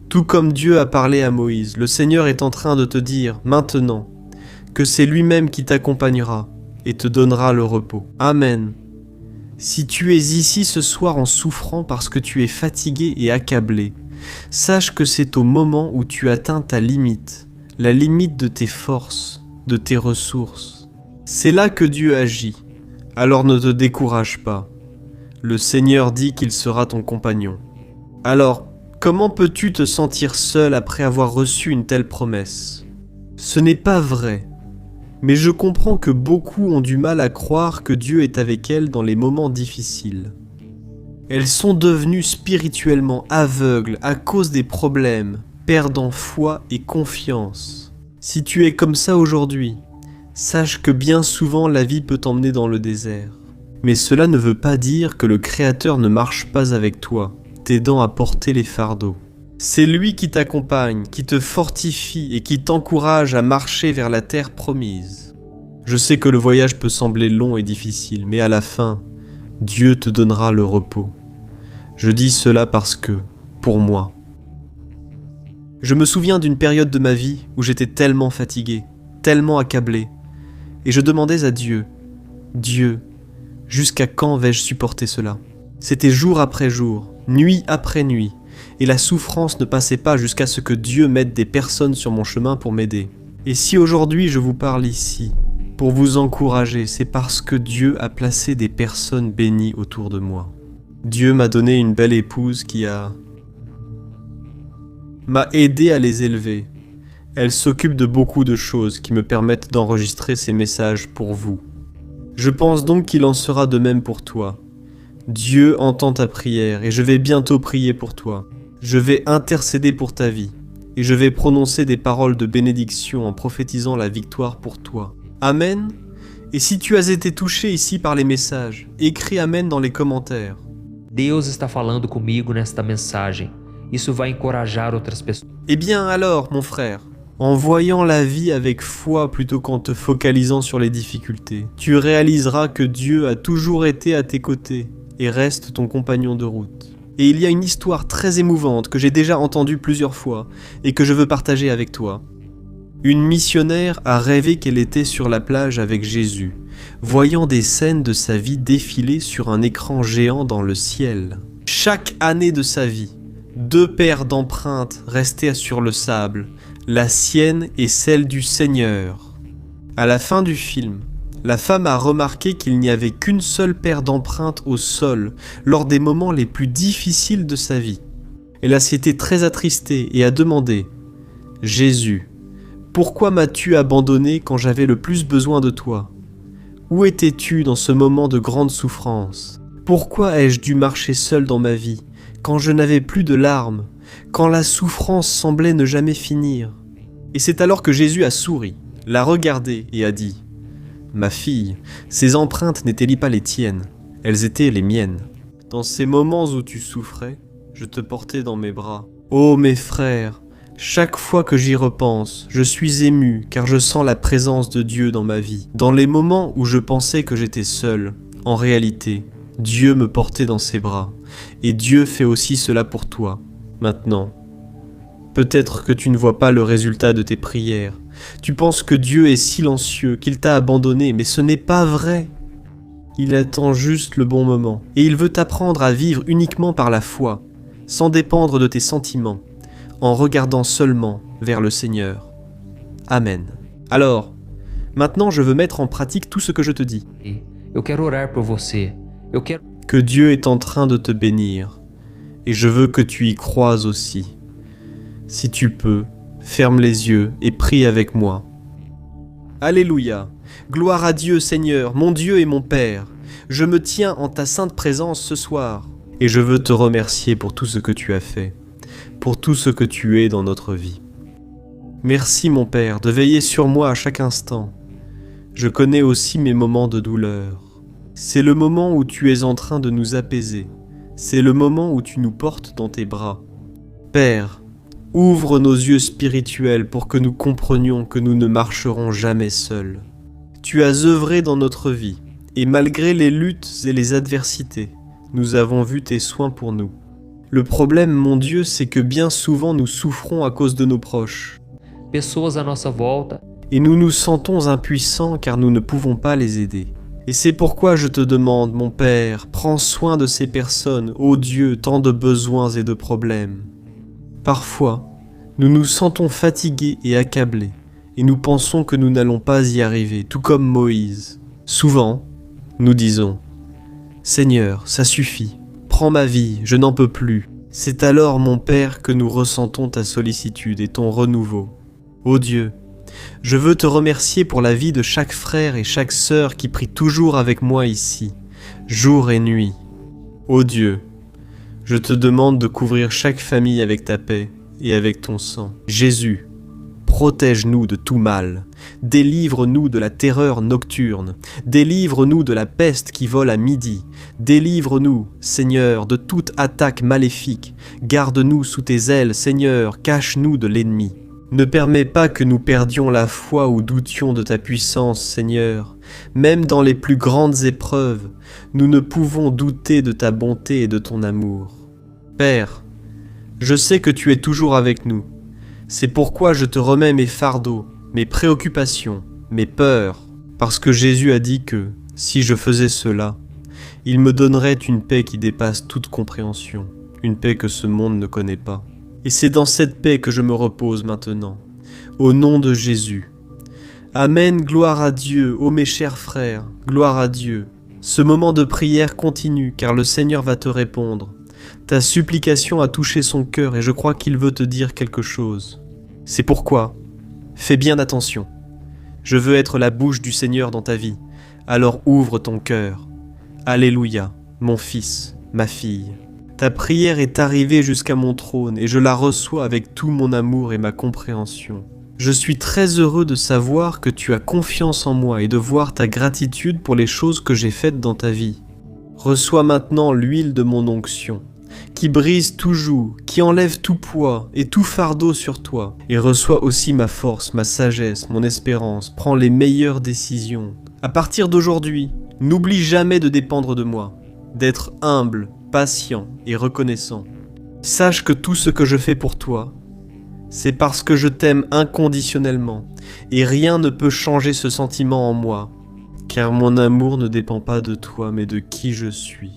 tout comme Dieu a parlé à Moïse, le Seigneur est en train de te dire maintenant que c'est lui-même qui t'accompagnera et te donnera le repos. Amen. Si tu es ici ce soir en souffrant parce que tu es fatigué et accablé, sache que c'est au moment où tu atteins ta limite, la limite de tes forces, de tes ressources. C'est là que Dieu agit. Alors ne te décourage pas. Le Seigneur dit qu'il sera ton compagnon. Alors, comment peux-tu te sentir seul après avoir reçu une telle promesse? Ce n'est pas vrai. Mais je comprends que beaucoup ont du mal à croire que Dieu est avec elles dans les moments difficiles. Elles sont devenues spirituellement aveugles à cause des problèmes, perdant foi et confiance. Si tu es comme ça aujourd'hui, sache que bien souvent la vie peut t'emmener dans le désert. Mais cela ne veut pas dire que le Créateur ne marche pas avec toi, t'aidant à porter les fardeaux. C'est lui qui t'accompagne, qui te fortifie et qui t'encourage à marcher vers la terre promise. Je sais que le voyage peut sembler long et difficile, mais à la fin, Dieu te donnera le repos. Je dis cela parce que, pour moi, je me souviens d'une période de ma vie où j'étais tellement fatigué, tellement accablé, et je demandais à Dieu, « Dieu, jusqu'à quand vais-je supporter cela ?» C'était jour après jour, nuit après nuit, et la souffrance ne passait pas jusqu'à ce que Dieu mette des personnes sur mon chemin pour m'aider. Et si aujourd'hui je vous parle ici, pour vous encourager, c'est parce que Dieu a placé des personnes bénies autour de moi. Dieu m'a donné une belle épouse qui m'a aidé à les élever. Elle s'occupe de beaucoup de choses qui me permettent d'enregistrer ces messages pour vous. Je pense donc qu'il en sera de même pour toi. Dieu entend ta prière et je vais bientôt prier pour toi. Je vais intercéder pour ta vie et je vais prononcer des paroles de bénédiction en prophétisant la victoire pour toi. Amen. Et si tu as été touché ici par les messages, écris Amen dans les commentaires. Deus está falando comigo nesta mensagem. Isso vai encorajar outras pessoas. Eh bien alors, mon frère, En voyant la vie avec foi plutôt qu'en te focalisant sur les difficultés, tu réaliseras que Dieu a toujours été à tes côtés et reste ton compagnon de route. Et il y a une histoire très émouvante que j'ai déjà entendue plusieurs fois et que je veux partager avec toi. Une missionnaire a rêvé qu'elle était sur la plage avec Jésus, voyant des scènes de sa vie défiler sur un écran géant dans le ciel. Chaque année de sa vie, 2 paires d'empreintes restaient sur le sable, la sienne et celle du Seigneur. À la fin du film, la femme a remarqué qu'il n'y avait qu'une seule paire d'empreintes au sol lors des moments les plus difficiles de sa vie. Elle a été très attristée et a demandé « Jésus, pourquoi m'as-tu abandonné quand j'avais le plus besoin de toi ? Où étais-tu dans ce moment de grande souffrance ? Pourquoi ai-je dû marcher seul dans ma vie, quand je n'avais plus de larmes, quand la souffrance semblait ne jamais finir ?» Et c'est alors que Jésus a souri, l'a regardée et a dit « Ma fille, ces empreintes n'étaient pas les tiennes, elles étaient les miennes. Dans ces moments où tu souffrais, je te portais dans mes bras. Ô mes frères, chaque fois que j'y repense, je suis ému car je sens la présence de Dieu dans ma vie. Dans les moments où je pensais que j'étais seul, en réalité, Dieu me portait dans ses bras. Et Dieu fait aussi cela pour toi, maintenant. Peut-être que tu ne vois pas le résultat de tes prières. Tu penses que Dieu est silencieux, qu'il t'a abandonné, mais ce n'est pas vrai. Il attend juste le bon moment. Et il veut t'apprendre à vivre uniquement par la foi, sans dépendre de tes sentiments, en regardant seulement vers le Seigneur. Amen. Alors, maintenant je veux mettre en pratique tout ce que je te dis. Eu quero orar por você. Eu quero Que Dieu est en train de te bénir, et je veux que tu y croies aussi. Si tu peux, ferme les yeux et prie avec moi. Alléluia, gloire à Dieu Seigneur, mon Dieu et mon Père. Je me tiens en ta sainte présence ce soir, et je veux te remercier pour tout ce que tu as fait, pour tout ce que tu es dans notre vie. Merci mon Père de veiller sur moi à chaque instant. Je connais aussi mes moments de douleur. C'est le moment où tu es en train de nous apaiser. C'est le moment où tu nous portes dans tes bras. Père, ouvre nos yeux spirituels pour que nous comprenions que nous ne marcherons jamais seuls. Tu as œuvré dans notre vie, et malgré les luttes et les adversités, nous avons vu tes soins pour nous. Le problème, mon Dieu, c'est que bien souvent nous souffrons à cause de nos proches. pessoas à nossa volta. Et nous nous sentons impuissants car nous ne pouvons pas les aider. Et c'est pourquoi je te demande, mon Père, prends soin de ces personnes, ô Dieu, tant de besoins et de problèmes. Parfois, nous nous sentons fatigués et accablés, et nous pensons que nous n'allons pas y arriver, tout comme Moïse. Souvent, nous disons « Seigneur, ça suffit, prends ma vie, je n'en peux plus. » C'est alors, mon Père, que nous ressentons ta sollicitude et ton renouveau. Ô Dieu, je veux te remercier pour la vie de chaque frère et chaque sœur qui prie toujours avec moi ici, jour et nuit. Ô Dieu, je te demande de couvrir chaque famille avec ta paix et avec ton sang. Jésus, protège-nous de tout mal, délivre-nous de la terreur nocturne, délivre-nous de la peste qui vole à midi, délivre-nous, Seigneur, de toute attaque maléfique, garde-nous sous tes ailes, Seigneur, cache-nous de l'ennemi. Ne permets pas que nous perdions la foi ou doutions de ta puissance, Seigneur. Même dans les plus grandes épreuves, nous ne pouvons douter de ta bonté et de ton amour. Père, je sais que tu es toujours avec nous. C'est pourquoi je te remets mes fardeaux, mes préoccupations, mes peurs, parce que Jésus a dit que, si je faisais cela, il me donnerait une paix qui dépasse toute compréhension, une paix que ce monde ne connaît pas. Et c'est dans cette paix que je me repose maintenant, au nom de Jésus. Amen, gloire à Dieu, ô mes chers frères, gloire à Dieu. Ce moment de prière continue, car le Seigneur va te répondre. Ta supplication a touché son cœur et je crois qu'il veut te dire quelque chose. C'est pourquoi, fais bien attention. Je veux être la bouche du Seigneur dans ta vie, alors ouvre ton cœur. Alléluia, mon fils, ma fille. Ta prière est arrivée jusqu'à mon trône et je la reçois avec tout mon amour et ma compréhension. Je suis très heureux de savoir que tu as confiance en moi et de voir ta gratitude pour les choses que j'ai faites dans ta vie. Reçois maintenant l'huile de mon onction, qui brise tout joug, qui enlève tout poids et tout fardeau sur toi, et reçois aussi ma force, ma sagesse, mon espérance, prends les meilleures décisions. À partir d'aujourd'hui, n'oublie jamais de dépendre de moi, d'être humble, patient et reconnaissant. Sache que tout ce que je fais pour toi, c'est parce que je t'aime inconditionnellement, et rien ne peut changer ce sentiment en moi, car mon amour ne dépend pas de toi, mais de qui je suis.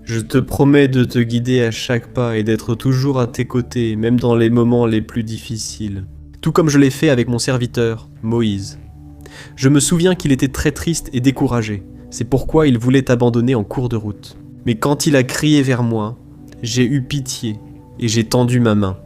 Je te promets de te guider à chaque pas et d'être toujours à tes côtés, même dans les moments les plus difficiles. Tout comme je l'ai fait avec mon serviteur, Moïse. Je me souviens qu'il était très triste et découragé. C'est pourquoi il voulait abandonner en cours de route. Mais quand il a crié vers moi, j'ai eu pitié et j'ai tendu ma main.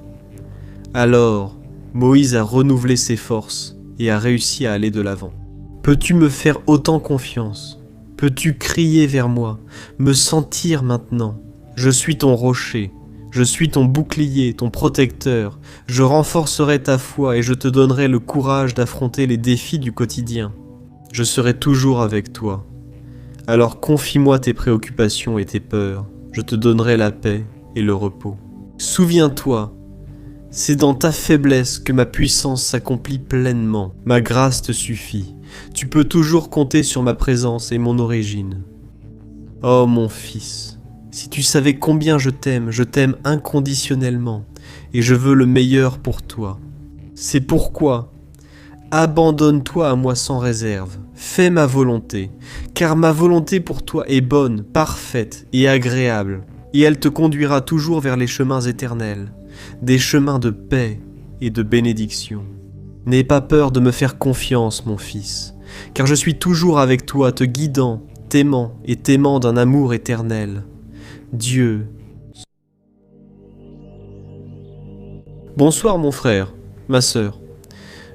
Alors, Moïse a renouvelé ses forces et a réussi à aller de l'avant. Peux-tu me faire autant confiance ? Peux-tu crier vers moi, me sentir maintenant ? Je suis ton rocher, je suis ton bouclier, ton protecteur. Je renforcerai ta foi et je te donnerai le courage d'affronter les défis du quotidien. Je serai toujours avec toi. Alors confie-moi tes préoccupations et tes peurs. Je te donnerai la paix et le repos. Souviens-toi, c'est dans ta faiblesse que ma puissance s'accomplit pleinement. Ma grâce te suffit. Tu peux toujours compter sur ma présence et mon origine. Oh mon fils, si tu savais combien je t'aime inconditionnellement, et je veux le meilleur pour toi. C'est pourquoi, abandonne-toi à moi sans réserve, fais ma volonté, car ma volonté pour toi est bonne, parfaite et agréable, et elle te conduira toujours vers les chemins éternels, des chemins de paix et de bénédiction. N'aie pas peur de me faire confiance, mon fils, car je suis toujours avec toi, te guidant, t'aimant et t'aimant d'un amour éternel. Dieu. Bonsoir mon frère, ma sœur.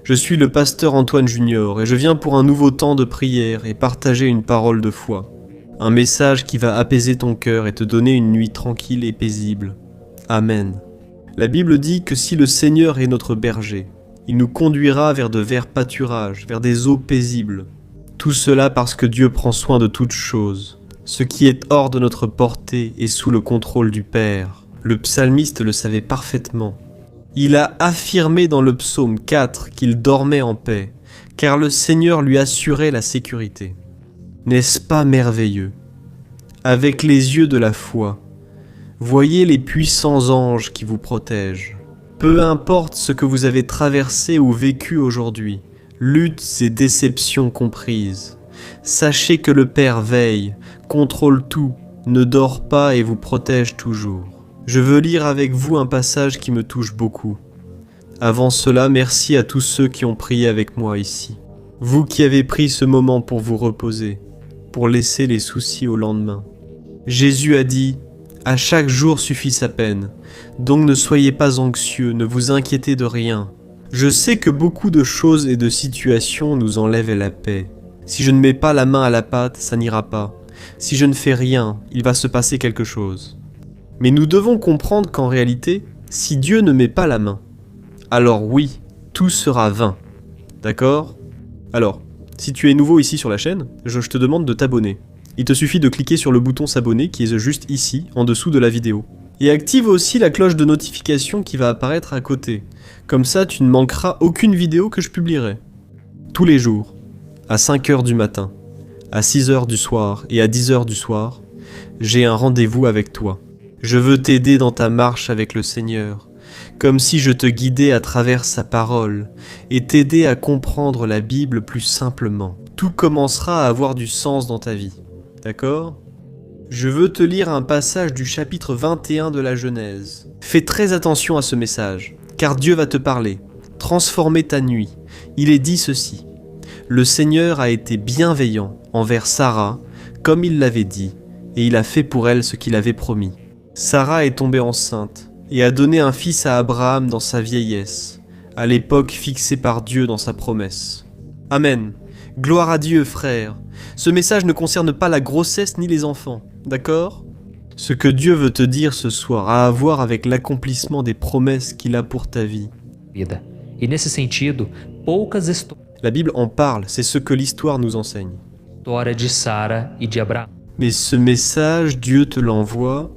Je suis le pasteur Antoine Junior et je viens pour un nouveau temps de prière et partager une parole de foi. Un message qui va apaiser ton cœur et te donner une nuit tranquille et paisible. Amen. La Bible dit que si le Seigneur est notre berger, il nous conduira vers de verts pâturages, vers des eaux paisibles. Tout cela parce que Dieu prend soin de toutes choses. Ce qui est hors de notre portée est sous le contrôle du Père. Le psalmiste le savait parfaitement. Il a affirmé dans le psaume 4 qu'il dormait en paix, car le Seigneur lui assurait la sécurité. N'est-ce pas merveilleux ? Avec les yeux de la foi, voyez les puissants anges qui vous protègent. Peu importe ce que vous avez traversé ou vécu aujourd'hui, luttes et déceptions comprises, sachez que le Père veille, contrôle tout, ne dort pas et vous protège toujours. Je veux lire avec vous un passage qui me touche beaucoup. Avant cela, merci à tous ceux qui ont prié avec moi ici. Vous qui avez pris ce moment pour vous reposer, pour laisser les soucis au lendemain. Jésus a dit « À chaque jour suffit sa peine, donc ne soyez pas anxieux, ne vous inquiétez de rien. Je sais que beaucoup de choses et de situations nous enlèvent la paix. Si je ne mets pas la main à la pâte, ça n'ira pas. Si je ne fais rien, il va se passer quelque chose. Mais nous devons comprendre qu'en réalité, si Dieu ne met pas la main, alors oui, tout sera vain. D'accord ? Alors, si tu es nouveau ici sur la chaîne, je te demande de t'abonner. Il te suffit de cliquer sur le bouton s'abonner qui est juste ici, en dessous de la vidéo. Et active aussi la cloche de notification qui va apparaître à côté. Comme ça, tu ne manqueras aucune vidéo que je publierai. Tous les jours, à 5h du matin, à 6h du soir et à 10h du soir, j'ai un rendez-vous avec toi. Je veux t'aider dans ta marche avec le Seigneur, comme si je te guidais à travers sa parole et t'aider à comprendre la Bible plus simplement. Tout commencera à avoir du sens dans ta vie. D'accord ? Je veux te lire un passage du chapitre 21 de la Genèse. Fais très attention à ce message, car Dieu va te parler. Transformer ta nuit. Il est dit ceci. Le Seigneur a été bienveillant envers Sarah, comme il l'avait dit, et il a fait pour elle ce qu'il avait promis. Sarah est tombée enceinte et a donné un fils à Abraham dans sa vieillesse, à l'époque fixée par Dieu dans sa promesse. Amen. Gloire à Dieu, frère. Ce message ne concerne pas la grossesse ni les enfants, d'accord ? Ce que Dieu veut te dire ce soir a à voir avec l'accomplissement des promesses qu'il a pour ta vie. E nesse sentido, poucas histórias La Bible en parle, c'est ce que l'histoire nous enseigne. de Sara e de Abraão Mais ce message, Dieu te l'envoie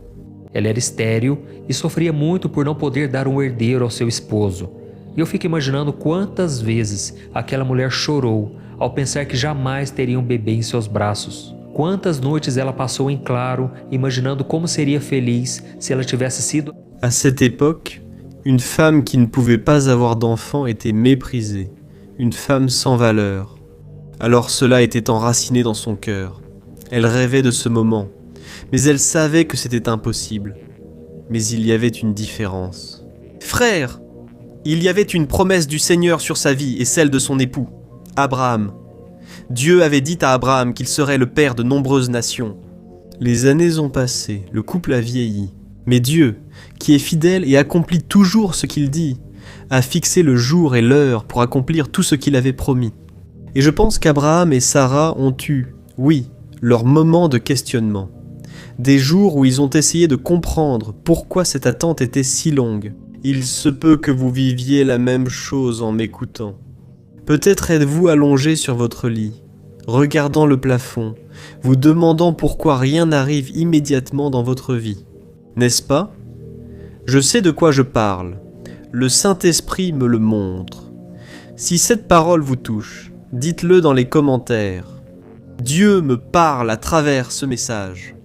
Ela era estéril e sofria muito por não poder dar um herdeiro ao seu esposo. E eu fico imaginando quantas vezes aquela mulher chorou ao pensar que jamais teria um bebê em seus braços. Quantas noites ela passou em claro, imaginando como seria feliz se ela tivesse sido... À cette époque, une femme qui ne pouvait pas avoir d'enfant était méprisée, une femme sans valeur. Alors cela était enraciné dans son cœur. Elle rêvait de ce moment, mais elle savait que c'était impossible. Mais il y avait une différence. Frère, il y avait une promesse du Seigneur sur sa vie et celle de son époux, Abraham. Dieu avait dit à Abraham qu'il serait le père de nombreuses nations. Les années ont passé, le couple a vieilli. Mais Dieu, qui est fidèle et accomplit toujours ce qu'il dit, a fixé le jour et l'heure pour accomplir tout ce qu'il avait promis. Et je pense qu'Abraham et Sarah ont eu, oui, leur moment de questionnement. Des jours où ils ont essayé de comprendre pourquoi cette attente était si longue. Il se peut que vous viviez la même chose en m'écoutant. Peut-être êtes-vous allongé sur votre lit, regardant le plafond, vous demandant pourquoi rien n'arrive immédiatement dans votre vie. N'est-ce pas? Je sais de quoi je parle. Le Saint-Esprit me le montre. Si cette parole vous touche, dites-le dans les commentaires. Dieu me parle à travers ce message.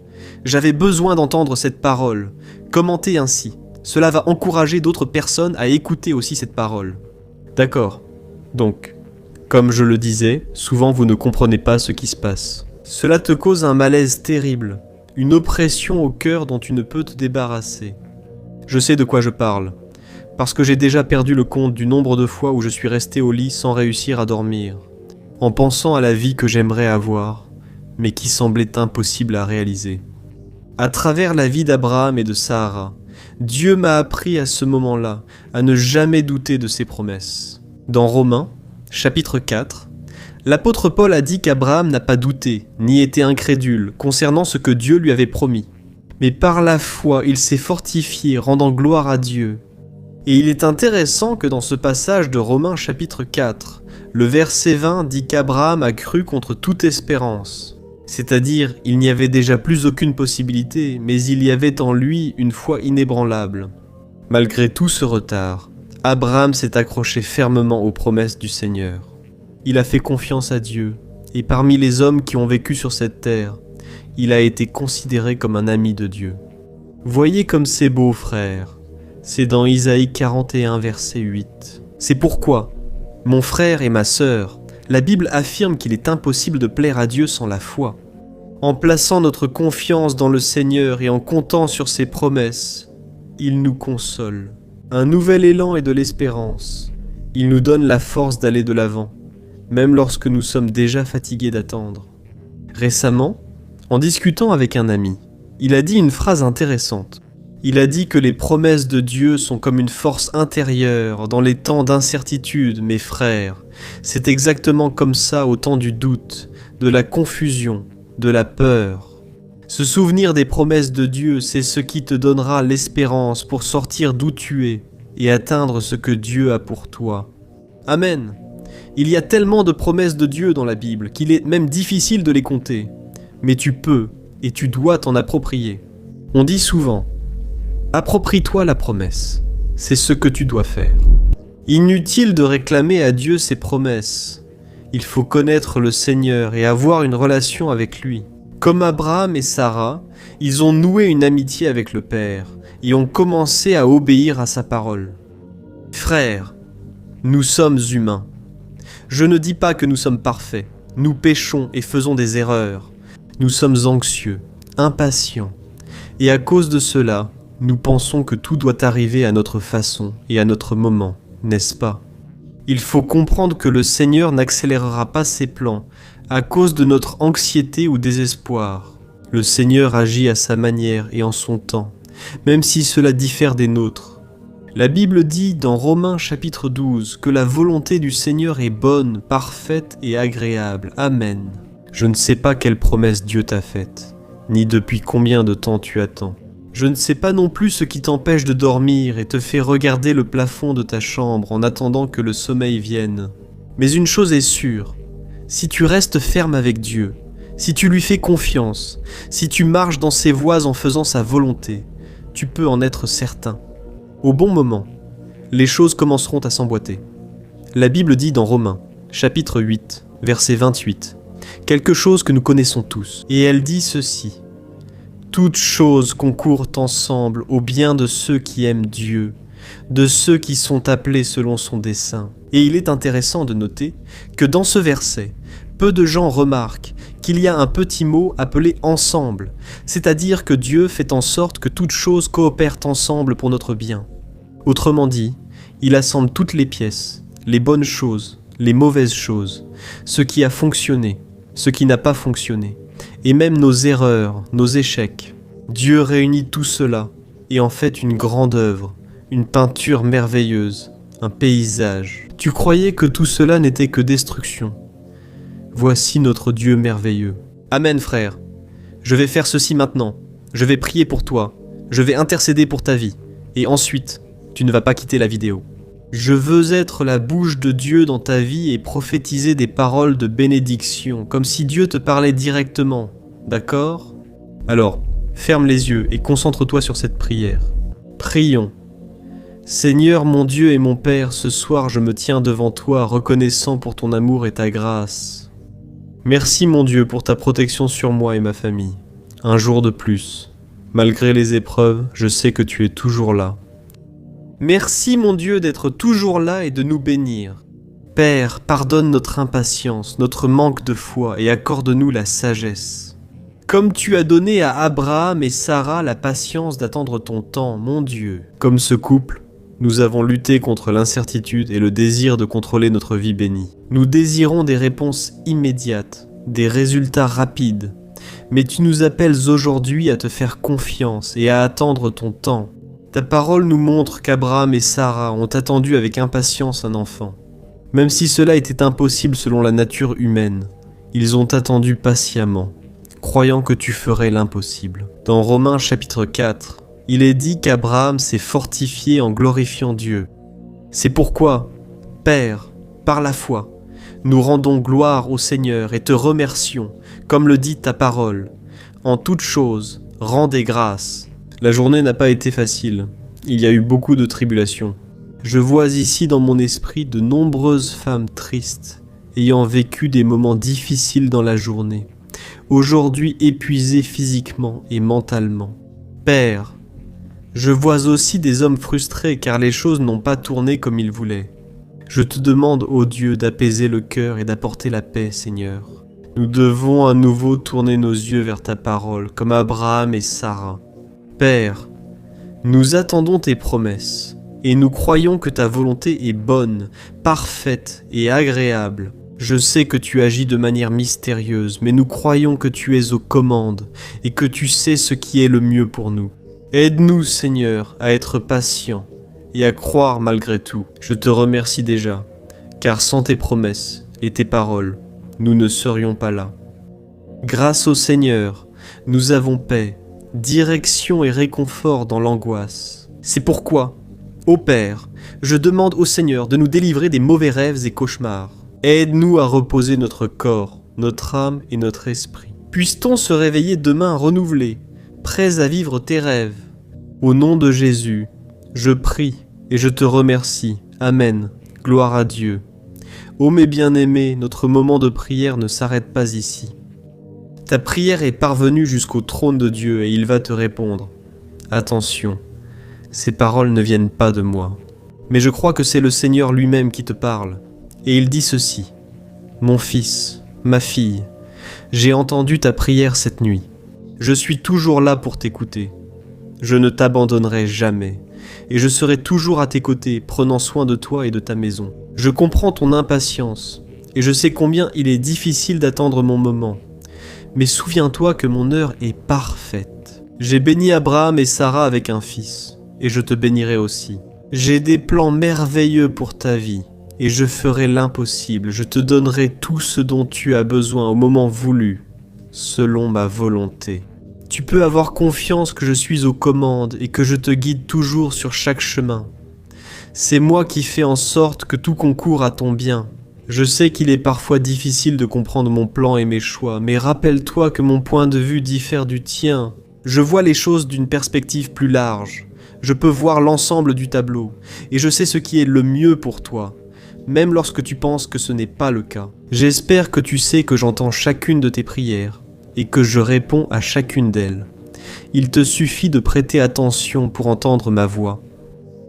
J'avais besoin d'entendre cette parole. Commentez ainsi. Cela va encourager d'autres personnes à écouter aussi cette parole. D'accord. Donc, comme je le disais, souvent vous ne comprenez pas ce qui se passe. Cela te cause un malaise terrible, une oppression au cœur dont tu ne peux te débarrasser. Je sais de quoi je parle, parce que j'ai déjà perdu le compte du nombre de fois où je suis resté au lit sans réussir à dormir, en pensant à la vie que j'aimerais avoir, mais qui semblait impossible à réaliser. À travers la vie d'Abraham et de Sarah, Dieu m'a appris à ce moment-là à ne jamais douter de ses promesses. Dans Romains, chapitre 4, l'apôtre Paul a dit qu'Abraham n'a pas douté, ni été incrédule concernant ce que Dieu lui avait promis. Mais par la foi, il s'est fortifié, rendant gloire à Dieu. Et il est intéressant que dans ce passage de Romains chapitre 4, le verset 20 dit qu'Abraham a cru contre toute espérance. C'est-à-dire, il n'y avait déjà plus aucune possibilité, mais il y avait en lui une foi inébranlable. Malgré tout ce retard, Abraham s'est accroché fermement aux promesses du Seigneur. Il a fait confiance à Dieu, et parmi les hommes qui ont vécu sur cette terre, il a été considéré comme un ami de Dieu. Voyez comme c'est beau, frère. C'est dans Isaïe 41, verset 8. C'est pourquoi, mon frère et ma sœur, la Bible affirme qu'il est impossible de plaire à Dieu sans la foi. En plaçant notre confiance dans le Seigneur et en comptant sur ses promesses, il nous console. Un nouvel élan et de l'espérance. Il nous donne la force d'aller de l'avant, même lorsque nous sommes déjà fatigués d'attendre. Récemment, en discutant avec un ami, il a dit une phrase intéressante. Il a dit que les promesses de Dieu sont comme une force intérieure dans les temps d'incertitude, mes frères. C'est exactement comme ça au temps du doute, de la confusion, de la peur. Se souvenir des promesses de Dieu, c'est ce qui te donnera l'espérance pour sortir d'où tu es et atteindre ce que Dieu a pour toi. Amen. Il y a tellement de promesses de Dieu dans la Bible qu'il est même difficile de les compter. Mais tu peux et tu dois t'en approprier. On dit souvent, approprie-toi la promesse. C'est ce que tu dois faire. Inutile de réclamer à Dieu ses promesses. Il faut connaître le Seigneur et avoir une relation avec lui. Comme Abraham et Sarah, ils ont noué une amitié avec le Père et ont commencé à obéir à sa parole. Frères, nous sommes humains. Je ne dis pas que nous sommes parfaits. Nous péchons et faisons des erreurs. Nous sommes anxieux, impatients. Et à cause de cela, nous pensons que tout doit arriver à notre façon et à notre moment, n'est-ce pas? Il faut comprendre que le Seigneur n'accélérera pas ses plans à cause de notre anxiété ou désespoir. Le Seigneur agit à sa manière et en son temps, même si cela diffère des nôtres. La Bible dit dans Romains chapitre 12 que la volonté du Seigneur est bonne, parfaite et agréable. Amen. Je ne sais pas quelle promesse Dieu t'a faite, ni depuis combien de temps tu attends. Je ne sais pas non plus ce qui t'empêche de dormir et te fait regarder le plafond de ta chambre en attendant que le sommeil vienne. Mais une chose est sûre, si tu restes ferme avec Dieu, si tu lui fais confiance, si tu marches dans ses voies en faisant sa volonté, tu peux en être certain. Au bon moment, les choses commenceront à s'emboîter. La Bible dit dans Romains, chapitre 8, verset 28, quelque chose que nous connaissons tous. Et elle dit ceci: « Toutes choses concourent ensemble au bien de ceux qui aiment Dieu, de ceux qui sont appelés selon son dessein. » Et il est intéressant de noter que dans ce verset, peu de gens remarquent qu'il y a un petit mot appelé « ensemble », c'est-à-dire que Dieu fait en sorte que toutes choses coopèrent ensemble pour notre bien. Autrement dit, il assemble toutes les pièces, les bonnes choses, les mauvaises choses, ce qui a fonctionné, ce qui n'a pas fonctionné, et même nos erreurs, nos échecs. Dieu réunit tout cela et en fait une grande œuvre, une peinture merveilleuse, un paysage. Tu croyais que tout cela n'était que destruction. Voici notre Dieu merveilleux. Amen, frère. Je vais faire ceci maintenant. Je vais prier pour toi. Je vais intercéder pour ta vie. Et ensuite, tu ne vas pas quitter la vidéo. Je veux être la bouche de Dieu dans ta vie et prophétiser des paroles de bénédiction, comme si Dieu te parlait directement. D'accord ? Alors, ferme les yeux et concentre-toi sur cette prière. Prions. Seigneur mon Dieu et mon Père, ce soir je me tiens devant toi, reconnaissant pour ton amour et ta grâce. Merci mon Dieu pour ta protection sur moi et ma famille. Un jour de plus. Malgré les épreuves, je sais que tu es toujours là. Merci mon Dieu d'être toujours là et de nous bénir. Père, pardonne notre impatience, notre manque de foi et accorde-nous la sagesse. Comme tu as donné à Abraham et Sarah la patience d'attendre ton temps, mon Dieu. Comme ce couple, nous avons lutté contre l'incertitude et le désir de contrôler notre vie bénie. Nous désirons des réponses immédiates, des résultats rapides. Mais tu nous appelles aujourd'hui à te faire confiance et à attendre ton temps. Ta parole nous montre qu'Abraham et Sarah ont attendu avec impatience un enfant. Même si cela était impossible selon la nature humaine, ils ont attendu patiemment, croyant que tu ferais l'impossible. Dans Romains chapitre 4, il est dit qu'Abraham s'est fortifié en glorifiant Dieu. C'est pourquoi, Père, par la foi, nous rendons gloire au Seigneur et te remercions, comme le dit ta parole. En toutes choses, rendez grâce. La journée n'a pas été facile. Il y a eu beaucoup de tribulations. Je vois ici dans mon esprit de nombreuses femmes tristes, ayant vécu des moments difficiles dans la journée, aujourd'hui épuisées physiquement et mentalement. Père, je vois aussi des hommes frustrés car les choses n'ont pas tourné comme ils voulaient. Je te demande, ô Dieu, d'apaiser le cœur et d'apporter la paix, Seigneur. Nous devons à nouveau tourner nos yeux vers ta parole, comme Abraham et Sarah. Père, nous attendons tes promesses, et nous croyons que ta volonté est bonne, parfaite et agréable. Je sais que tu agis de manière mystérieuse, mais nous croyons que tu es aux commandes, et que tu sais ce qui est le mieux pour nous. Aide-nous, Seigneur, à être patients, et à croire malgré tout. Je te remercie déjà, car sans tes promesses et tes paroles, nous ne serions pas là. Grâce au Seigneur, nous avons paix, direction et réconfort dans l'angoisse. C'est pourquoi, ô Père, je demande au Seigneur de nous délivrer des mauvais rêves et cauchemars. Aide-nous à reposer notre corps, notre âme et notre esprit. Puisse-t-on se réveiller demain renouvelés, prêts à vivre tes rêves. Au nom de Jésus, je prie et je te remercie. Amen. Gloire à Dieu. Ô mes bien-aimés, notre moment de prière ne s'arrête pas ici. Ta prière est parvenue jusqu'au trône de Dieu et il va te répondre. Attention, ces paroles ne viennent pas de moi, mais je crois que c'est le Seigneur lui-même qui te parle. Et il dit ceci. Mon fils, ma fille, j'ai entendu ta prière cette nuit. Je suis toujours là pour t'écouter. Je ne t'abandonnerai jamais, et je serai toujours à tes côtés, prenant soin de toi et de ta maison. Je comprends ton impatience, et je sais combien il est difficile d'attendre mon moment. Mais souviens-toi que mon heure est parfaite. J'ai béni Abraham et Sarah avec un fils, et je te bénirai aussi. J'ai des plans merveilleux pour ta vie, et je ferai l'impossible. Je te donnerai tout ce dont tu as besoin au moment voulu, selon ma volonté. Tu peux avoir confiance que je suis aux commandes et que je te guide toujours sur chaque chemin. C'est moi qui fais en sorte que tout concourt à ton bien. Je sais qu'il est parfois difficile de comprendre mon plan et mes choix, mais rappelle-toi que mon point de vue diffère du tien. Je vois les choses d'une perspective plus large. Je peux voir l'ensemble du tableau, et je sais ce qui est le mieux pour toi, même lorsque tu penses que ce n'est pas le cas. J'espère que tu sais que j'entends chacune de tes prières, et que je réponds à chacune d'elles. Il te suffit de prêter attention pour entendre ma voix.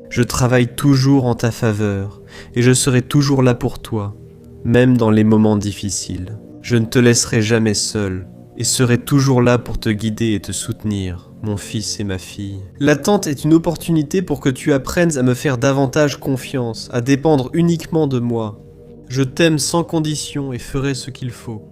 Je travaille toujours en ta faveur, et je serai toujours là pour toi, même dans les moments difficiles. Je ne te laisserai jamais seul, et serai toujours là pour te guider et te soutenir, mon fils et ma fille. L'attente est une opportunité pour que tu apprennes à me faire davantage confiance, à dépendre uniquement de moi. Je t'aime sans condition et ferai ce qu'il faut.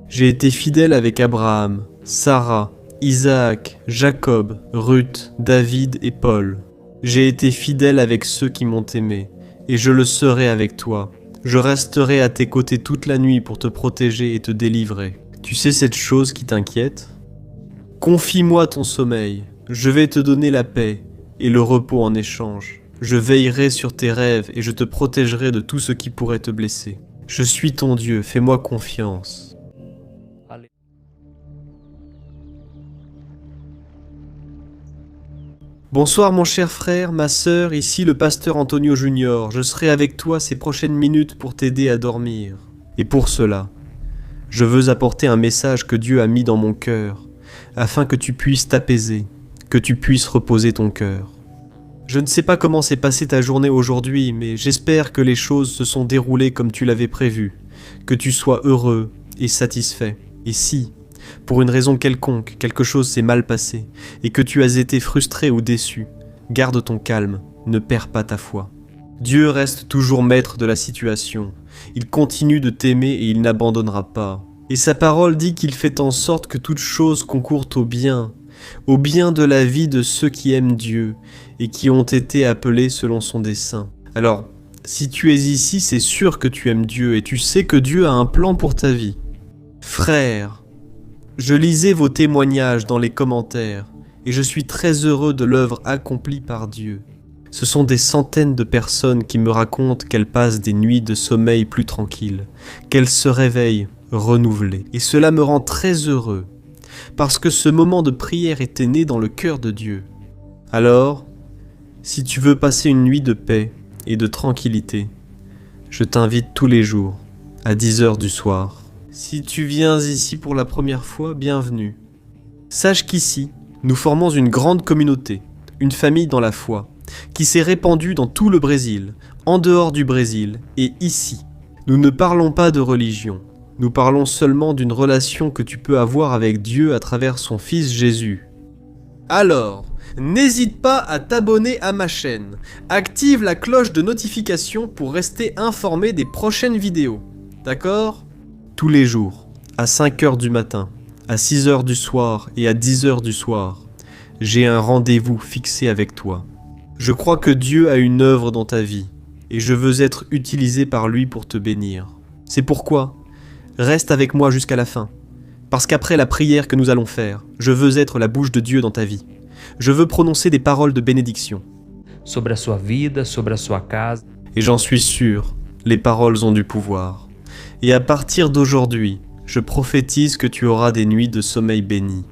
J'ai été fidèle avec Abraham, Sarah, Isaac, Jacob, Ruth, David et Paul. J'ai été fidèle avec ceux qui m'ont aimé, et je le serai avec toi. Je resterai à tes côtés toute la nuit pour te protéger et te délivrer. Tu sais cette chose qui t'inquiète ? Confie-moi ton sommeil, je vais te donner la paix et le repos en échange. Je veillerai sur tes rêves et je te protégerai de tout ce qui pourrait te blesser. Je suis ton Dieu, fais-moi confiance. Bonsoir mon cher frère, ma sœur, ici le pasteur Antonio Junior. Je serai avec toi ces prochaines minutes pour t'aider à dormir. Et pour cela, je veux apporter un message que Dieu a mis dans mon cœur, afin que tu puisses t'apaiser, que tu puisses reposer ton cœur. Je ne sais pas comment s'est passée ta journée aujourd'hui, mais j'espère que les choses se sont déroulées comme tu l'avais prévu, que tu sois heureux et satisfait. Et si, pour une raison quelconque, quelque chose s'est mal passé, et que tu as été frustré ou déçu, garde ton calme, ne perds pas ta foi. Dieu reste toujours maître de la situation, il continue de t'aimer et il n'abandonnera pas. Et sa parole dit qu'il fait en sorte que toute chose concourt au bien de la vie de ceux qui aiment Dieu, et qui ont été appelés selon son dessein. Alors, si tu es ici, c'est sûr que tu aimes Dieu, et tu sais que Dieu a un plan pour ta vie. Frère, je lisais vos témoignages dans les commentaires et je suis très heureux de l'œuvre accomplie par Dieu. Ce sont des centaines de personnes qui me racontent qu'elles passent des nuits de sommeil plus tranquilles, qu'elles se réveillent renouvelées. Et cela me rend très heureux, parce que ce moment de prière était né dans le cœur de Dieu. Alors, si tu veux passer une nuit de paix et de tranquillité, je t'invite tous les jours à 10h du soir. Si tu viens ici pour la première fois, bienvenue. Sache qu'ici, nous formons une grande communauté, une famille dans la foi, qui s'est répandue dans tout le Brésil, en dehors du Brésil et ici. Nous ne parlons pas de religion, nous parlons seulement d'une relation que tu peux avoir avec Dieu à travers son Fils Jésus. Alors, n'hésite pas à t'abonner à ma chaîne, active la cloche de notification pour rester informé des prochaines vidéos, d'accord ? Tous les jours, à 5h du matin, à 6h du soir et à 10h du soir, j'ai un rendez-vous fixé avec toi. Je crois que Dieu a une œuvre dans ta vie et je veux être utilisé par lui pour te bénir. C'est pourquoi, reste avec moi jusqu'à la fin. Parce qu'après la prière que nous allons faire, je veux être la bouche de Dieu dans ta vie. Je veux prononcer des paroles de bénédiction. Sobre a sua vida, sobre a sua casa. Et j'en suis sûr, les paroles ont du pouvoir. Et à partir d'aujourd'hui, je prophétise que tu auras des nuits de sommeil bénies.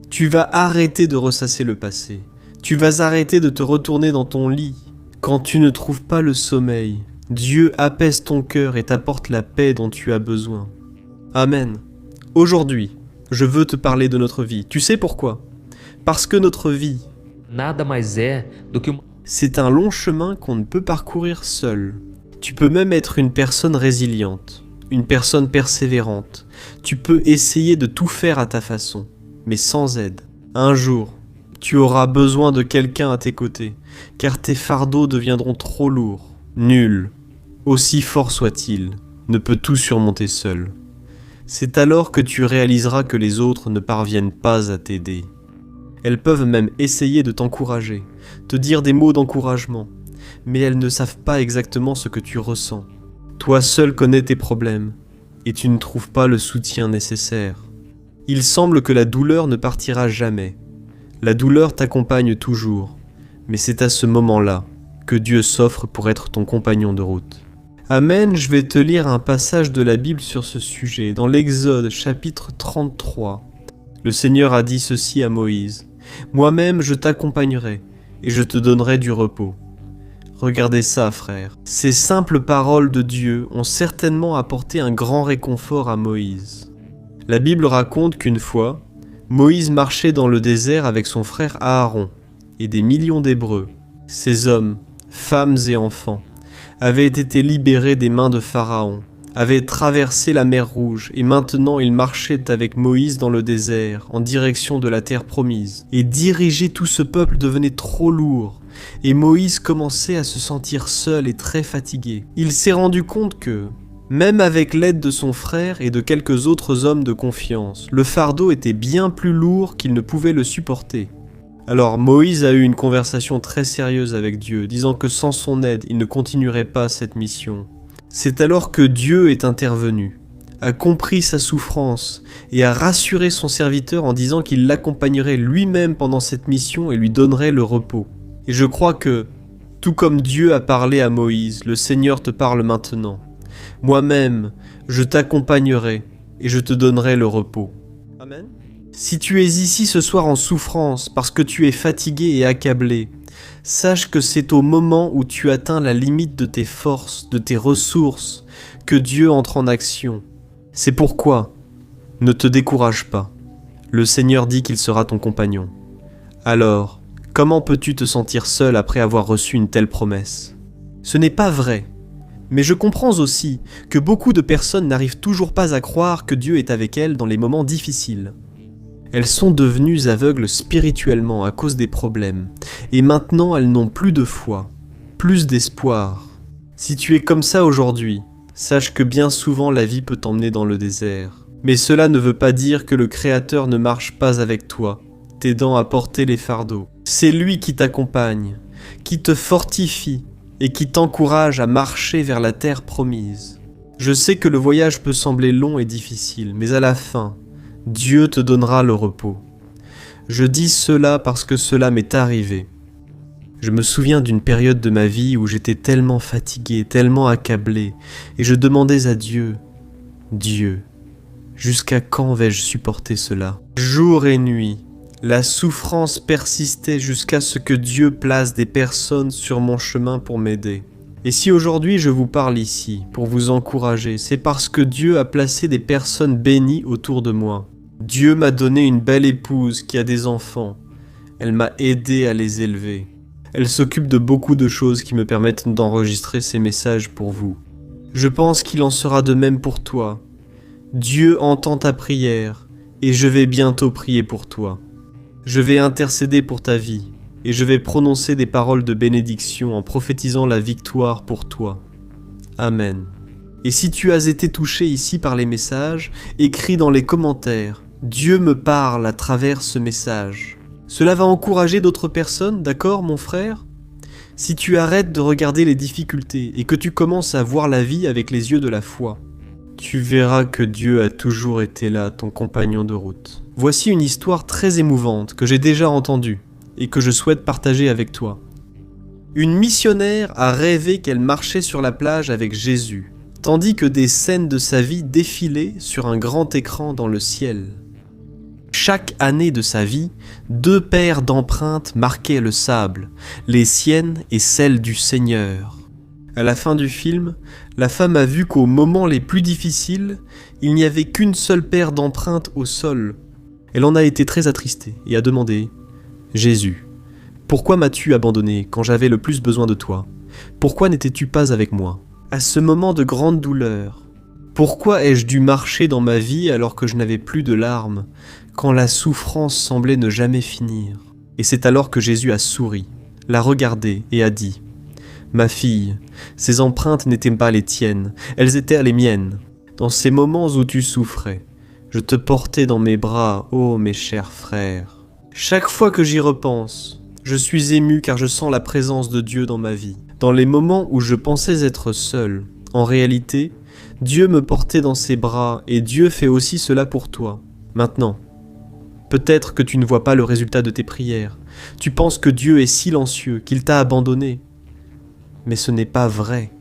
Tu vas arrêter de ressasser le passé. Tu vas arrêter de te retourner dans ton lit. Quand tu ne trouves pas le sommeil, Dieu apaise ton cœur et t'apporte la paix dont tu as besoin. Amen. Aujourd'hui, je veux te parler de notre vie. Tu sais pourquoi ? Parce que notre vie, Nada mais é do que c'est un long chemin qu'on ne peut parcourir seul. Tu peux même être une personne résiliente, une personne persévérante. Tu peux essayer de tout faire à ta façon, mais sans aide. Un jour, tu auras besoin de quelqu'un à tes côtés, car tes fardeaux deviendront trop lourds. Nul, aussi fort soit-il, ne peut tout surmonter seul. C'est alors que tu réaliseras que les autres ne parviennent pas à t'aider. Elles peuvent même essayer de t'encourager, te dire des mots d'encouragement, mais elles ne savent pas exactement ce que tu ressens. Toi seul connais tes problèmes, et tu ne trouves pas le soutien nécessaire. Il semble que la douleur ne partira jamais. La douleur t'accompagne toujours, mais c'est à ce moment-là que Dieu s'offre pour être ton compagnon de route. Amen, je vais te lire un passage de la Bible sur ce sujet, dans l'Exode chapitre 33, Le Seigneur a dit ceci à Moïse. Moi-même je t'accompagnerai et je te donnerai du repos. Regardez ça, frère. Ces simples paroles de Dieu ont certainement apporté un grand réconfort à Moïse. La Bible raconte qu'une fois, Moïse marchait dans le désert avec son frère Aaron et des millions d'Hébreux. Ces hommes, femmes et enfants, avaient été libérés des mains de Pharaon, avaient traversé la mer Rouge et maintenant ils marchaient avec Moïse dans le désert en direction de la terre promise. Et diriger tout ce peuple devenait trop lourd. Et Moïse commençait à se sentir seul et très fatigué. Il s'est rendu compte que, même avec l'aide de son frère et de quelques autres hommes de confiance, le fardeau était bien plus lourd qu'il ne pouvait le supporter. Alors Moïse a eu une conversation très sérieuse avec Dieu, disant que sans son aide, il ne continuerait pas cette mission. C'est alors que Dieu est intervenu, a compris sa souffrance et a rassuré son serviteur en disant qu'il l'accompagnerait lui-même pendant cette mission et lui donnerait le repos. Et je crois que, tout comme Dieu a parlé à Moïse, le Seigneur te parle maintenant. Moi-même, je t'accompagnerai et je te donnerai le repos. Amen. Si tu es ici ce soir en souffrance parce que tu es fatigué et accablé, sache que c'est au moment où tu atteins la limite de tes forces, de tes ressources, que Dieu entre en action. C'est pourquoi, ne te décourage pas. Le Seigneur dit qu'il sera ton compagnon. Alors, comment peux-tu te sentir seul après avoir reçu une telle promesse? Ce n'est pas vrai, mais je comprends aussi que beaucoup de personnes n'arrivent toujours pas à croire que Dieu est avec elles dans les moments difficiles. Elles sont devenues aveugles spirituellement à cause des problèmes, et maintenant elles n'ont plus de foi, plus d'espoir. Si tu es comme ça aujourd'hui, sache que bien souvent la vie peut t'emmener dans le désert. Mais cela ne veut pas dire que le Créateur ne marche pas avec toi, t'aidant à porter les fardeaux. C'est lui qui t'accompagne, qui te fortifie et qui t'encourage à marcher vers la terre promise. Je sais que le voyage peut sembler long et difficile, mais à la fin, Dieu te donnera le repos. Je dis cela parce que cela m'est arrivé. Je me souviens d'une période de ma vie où j'étais tellement fatigué, tellement accablé, et je demandais à Dieu, « Dieu, jusqu'à quand vais-je supporter cela ?» Jour et nuit, la souffrance persistait jusqu'à ce que Dieu place des personnes sur mon chemin pour m'aider. Et si aujourd'hui je vous parle ici, pour vous encourager, c'est parce que Dieu a placé des personnes bénies autour de moi. Dieu m'a donné une belle épouse qui a des enfants. Elle m'a aidé à les élever. Elle s'occupe de beaucoup de choses qui me permettent d'enregistrer ces messages pour vous. Je pense qu'il en sera de même pour toi. Dieu entend ta prière, et je vais bientôt prier pour toi. Je vais intercéder pour ta vie, et je vais prononcer des paroles de bénédiction en prophétisant la victoire pour toi. Amen. Et si tu as été touché ici par les messages, écris dans les commentaires « Dieu me parle à travers ce message ». Cela va encourager d'autres personnes, d'accord mon frère? Si tu arrêtes de regarder les difficultés et que tu commences à voir la vie avec les yeux de la foi, tu verras que Dieu a toujours été là, ton compagnon de route. Voici une histoire très émouvante que j'ai déjà entendue et que je souhaite partager avec toi. Une missionnaire a rêvé qu'elle marchait sur la plage avec Jésus, tandis que des scènes de sa vie défilaient sur un grand écran dans le ciel. Chaque année de sa vie, 2 paires d'empreintes marquaient le sable, les siennes et celles du Seigneur. À la fin du film, la femme a vu qu'aux moments les plus difficiles, il n'y avait qu'une seule paire d'empreintes au sol. Elle en a été très attristée et a demandé « Jésus, pourquoi m'as-tu abandonné quand j'avais le plus besoin de toi? Pourquoi n'étais-tu pas avec moi? À ce moment de grande douleur, pourquoi ai-je dû marcher dans ma vie alors que je n'avais plus de larmes, quand la souffrance semblait ne jamais finir? » Et c'est alors que Jésus a souri, l'a regardée et a dit « Ma fille, ces empreintes n'étaient pas les tiennes, elles étaient les miennes. Dans ces moments où tu souffrais, je te portais dans mes bras, ô mes chers frères. Chaque fois que j'y repense, je suis ému car je sens la présence de Dieu dans ma vie. Dans les moments où je pensais être seul, en réalité, Dieu me portait dans ses bras et Dieu fait aussi cela pour toi. Maintenant, peut-être que tu ne vois pas le résultat de tes prières. Tu penses que Dieu est silencieux, qu'il t'a abandonné. Mais ce n'est pas vrai.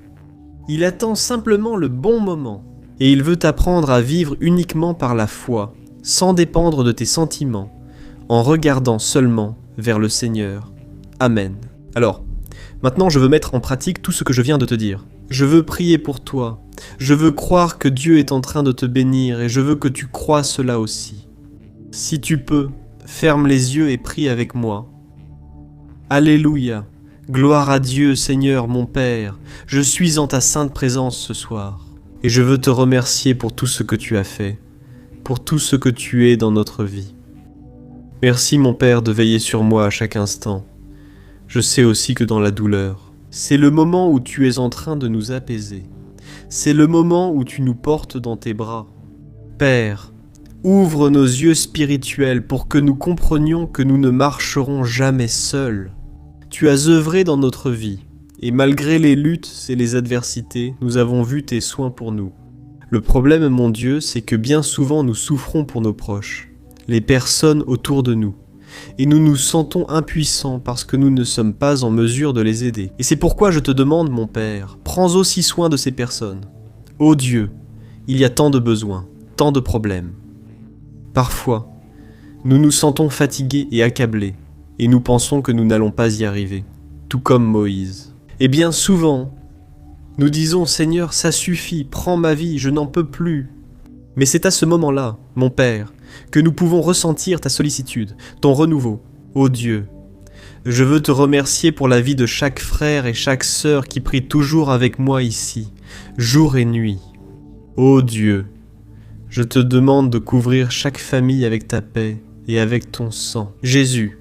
Il attend simplement le bon moment et il veut t'apprendre à vivre uniquement par la foi, sans dépendre de tes sentiments, en regardant seulement vers le Seigneur. Amen. Alors, maintenant je veux mettre en pratique tout ce que je viens de te dire. Je veux prier pour toi. Je veux croire que Dieu est en train de te bénir et je veux que tu crois cela aussi. Si tu peux, ferme les yeux et prie avec moi. Alléluia. Gloire à Dieu, Seigneur mon Père. Je suis en ta sainte présence ce soir. Et je veux te remercier pour tout ce que tu as fait, pour tout ce que tu es dans notre vie. Merci mon Père de veiller sur moi à chaque instant. Je sais aussi que dans la douleur, c'est le moment où tu es en train de nous apaiser. C'est le moment où tu nous portes dans tes bras. Père, ouvre nos yeux spirituels pour que nous comprenions que nous ne marcherons jamais seuls. Tu as œuvré dans notre vie, et malgré les luttes et les adversités, nous avons vu tes soins pour nous. Le problème, mon Dieu, c'est que bien souvent nous souffrons pour nos proches, les personnes autour de nous, et nous nous sentons impuissants parce que nous ne sommes pas en mesure de les aider. Et c'est pourquoi je te demande, mon Père, prends aussi soin de ces personnes. Ô Dieu, il y a tant de besoins, tant de problèmes. Parfois, nous nous sentons fatigués et accablés, et nous pensons que nous n'allons pas y arriver, tout comme Moïse. Et bien souvent, nous disons « Seigneur, ça suffit, prends ma vie, je n'en peux plus ». Mais c'est à ce moment-là, mon Père, que nous pouvons ressentir ta sollicitude, ton renouveau. Ô Dieu, je veux te remercier pour la vie de chaque frère et chaque sœur qui prie toujours avec moi ici, jour et nuit. Ô Dieu, je te demande de couvrir chaque famille avec ta paix et avec ton sang. Jésus,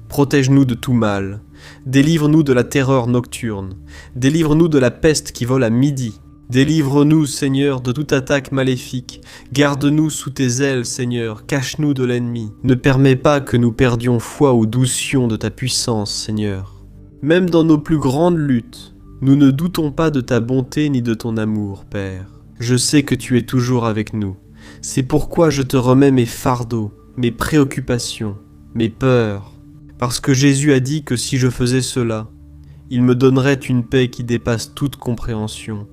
protège-nous de tout mal, délivre-nous de la terreur nocturne, délivre-nous de la peste qui vole à midi, délivre-nous, Seigneur, de toute attaque maléfique, garde-nous sous tes ailes, Seigneur, cache-nous de l'ennemi, ne permets pas que nous perdions foi ou doussions de ta puissance, Seigneur. Même dans nos plus grandes luttes, nous ne doutons pas de ta bonté ni de ton amour, Père. Je sais que tu es toujours avec nous, c'est pourquoi je te remets mes fardeaux, mes préoccupations, mes peurs, parce que Jésus a dit que si je faisais cela, il me donnerait une paix qui dépasse toute compréhension,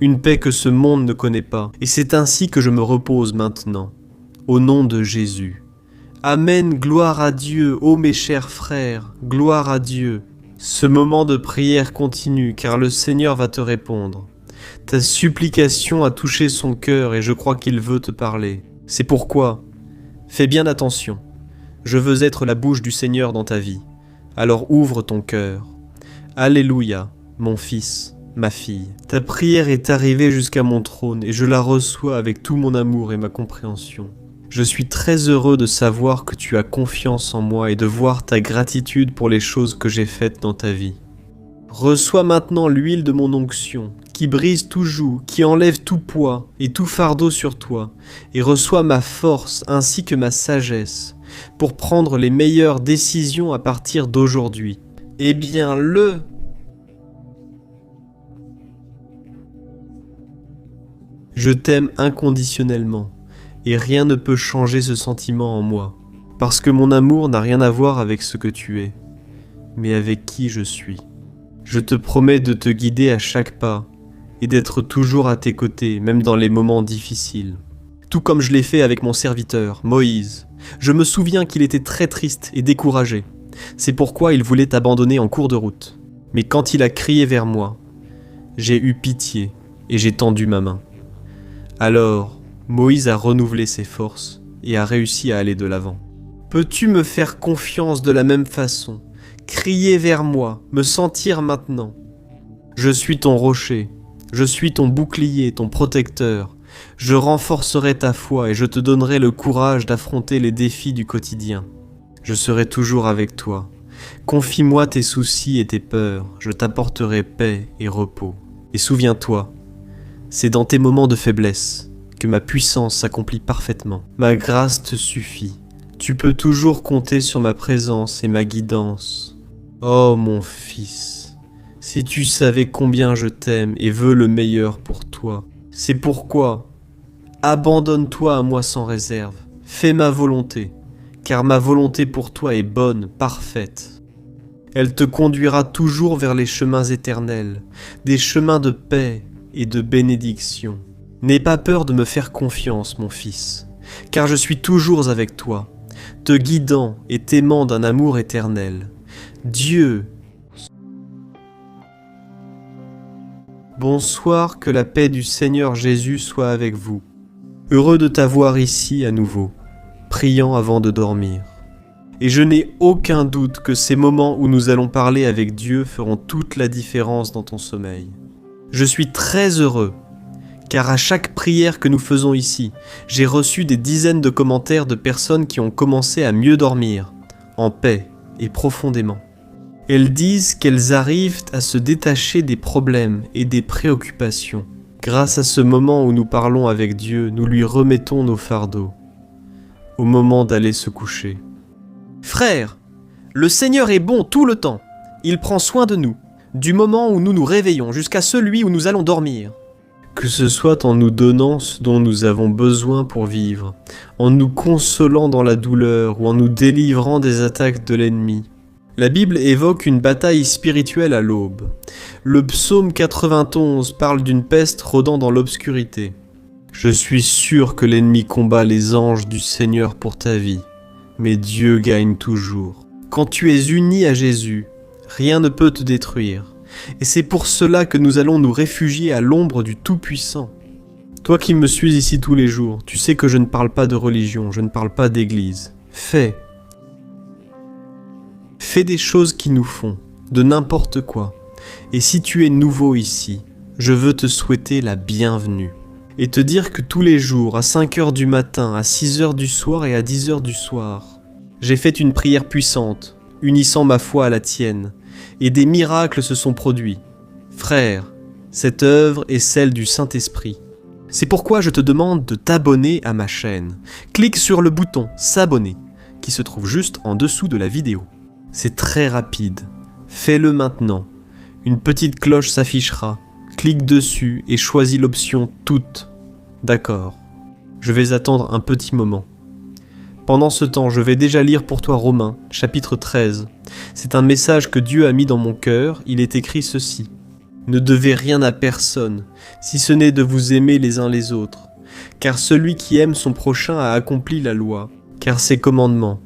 une paix que ce monde ne connaît pas. Et c'est ainsi que je me repose maintenant, au nom de Jésus. Amen, gloire à Dieu, ô mes chers frères, gloire à Dieu. Ce moment de prière continue, car le Seigneur va te répondre. Ta supplication a touché son cœur et je crois qu'il veut te parler. C'est pourquoi, fais bien attention. Je veux être la bouche du Seigneur dans ta vie. Alors ouvre ton cœur. Alléluia, mon fils, ma fille. Ta prière est arrivée jusqu'à mon trône et je la reçois avec tout mon amour et ma compréhension. Je suis très heureux de savoir que tu as confiance en moi et de voir ta gratitude pour les choses que j'ai faites dans ta vie. Reçois maintenant l'huile de mon onction, qui brise tout joug, qui enlève tout poids et tout fardeau sur toi, et reçois ma force ainsi que ma sagesse, pour prendre les meilleures décisions à partir d'aujourd'hui. Eh bien, Je t'aime inconditionnellement, et rien ne peut changer ce sentiment en moi, parce que mon amour n'a rien à voir avec ce que tu es, mais avec qui je suis. Je te promets de te guider à chaque pas, et d'être toujours à tes côtés, même dans les moments difficiles. Tout comme je l'ai fait avec mon serviteur, Moïse. Je me souviens qu'il était très triste et découragé. C'est pourquoi il voulait t'abandonner en cours de route. Mais quand il a crié vers moi, j'ai eu pitié et j'ai tendu ma main. Alors, Moïse a renouvelé ses forces et a réussi à aller de l'avant. Peux-tu me faire confiance de la même façon, crier vers moi, me sentir maintenant? Je suis ton rocher, je suis ton bouclier, ton protecteur. Je renforcerai ta foi et je te donnerai le courage d'affronter les défis du quotidien. Je serai toujours avec toi. Confie-moi tes soucis et tes peurs, je t'apporterai paix et repos. Et souviens-toi, c'est dans tes moments de faiblesse que ma puissance s'accomplit parfaitement. Ma grâce te suffit. Tu peux toujours compter sur ma présence et ma guidance. Oh mon fils, si tu savais combien je t'aime et veux le meilleur pour toi. C'est pourquoi, abandonne-toi à moi sans réserve. Fais ma volonté, car ma volonté pour toi est bonne, parfaite. Elle te conduira toujours vers les chemins éternels, des chemins de paix et de bénédiction. N'aie pas peur de me faire confiance, mon fils. car je suis toujours avec toi, te guidant et t'aimant d'un amour éternel. Dieu, bonsoir, que la paix du Seigneur Jésus soit avec vous. Heureux de t'avoir ici à nouveau, priant avant de dormir. Et je n'ai aucun doute que ces moments où nous allons parler avec Dieu feront toute la différence dans ton sommeil. Je suis très heureux, car à chaque prière que nous faisons ici, j'ai reçu des dizaines de commentaires de personnes qui ont commencé à mieux dormir, en paix et profondément. Elles disent qu'elles arrivent à se détacher des problèmes et des préoccupations. Grâce à ce moment où nous parlons avec Dieu, nous lui remettons nos fardeaux, au moment d'aller se coucher. Frères, le Seigneur est bon tout le temps. Il prend soin de nous, du moment où nous nous réveillons jusqu'à celui où nous allons dormir. Que ce soit en nous donnant ce dont nous avons besoin pour vivre, en nous consolant dans la douleur ou en nous délivrant des attaques de l'ennemi. La Bible évoque une bataille spirituelle à l'aube. Le psaume 91 parle d'une peste rôdant dans l'obscurité. Je suis sûr que l'ennemi combat les anges du Seigneur pour ta vie, mais Dieu gagne toujours. Quand tu es uni à Jésus, rien ne peut te détruire. Et c'est pour cela que nous allons nous réfugier à l'ombre du Tout-Puissant. Toi qui me suis ici tous les jours, tu sais que je ne parle pas de religion, je ne parle pas d'église. Fais des choses qui nous font, de n'importe quoi. Et si tu es nouveau ici, je veux te souhaiter la bienvenue. Et te dire que tous les jours, à 5h du matin, à 6h du soir et à 10h du soir, j'ai fait une prière puissante, unissant ma foi à la tienne, et des miracles se sont produits. Frère, cette œuvre est celle du Saint-Esprit. C'est pourquoi je te demande de t'abonner à ma chaîne. Clique sur le bouton « S'abonner » qui se trouve juste en dessous de la vidéo. C'est très rapide. Fais-le maintenant. Une petite cloche s'affichera. Clique dessus et choisis l'option « Toutes ». D'accord. Je vais attendre un petit moment. Pendant ce temps, je vais déjà lire pour toi Romains, chapitre 13. C'est un message que Dieu a mis dans mon cœur. Il est écrit ceci. Ne devez rien à personne, si ce n'est de vous aimer les uns les autres. Car celui qui aime son prochain a accompli la loi. Car ces commandements: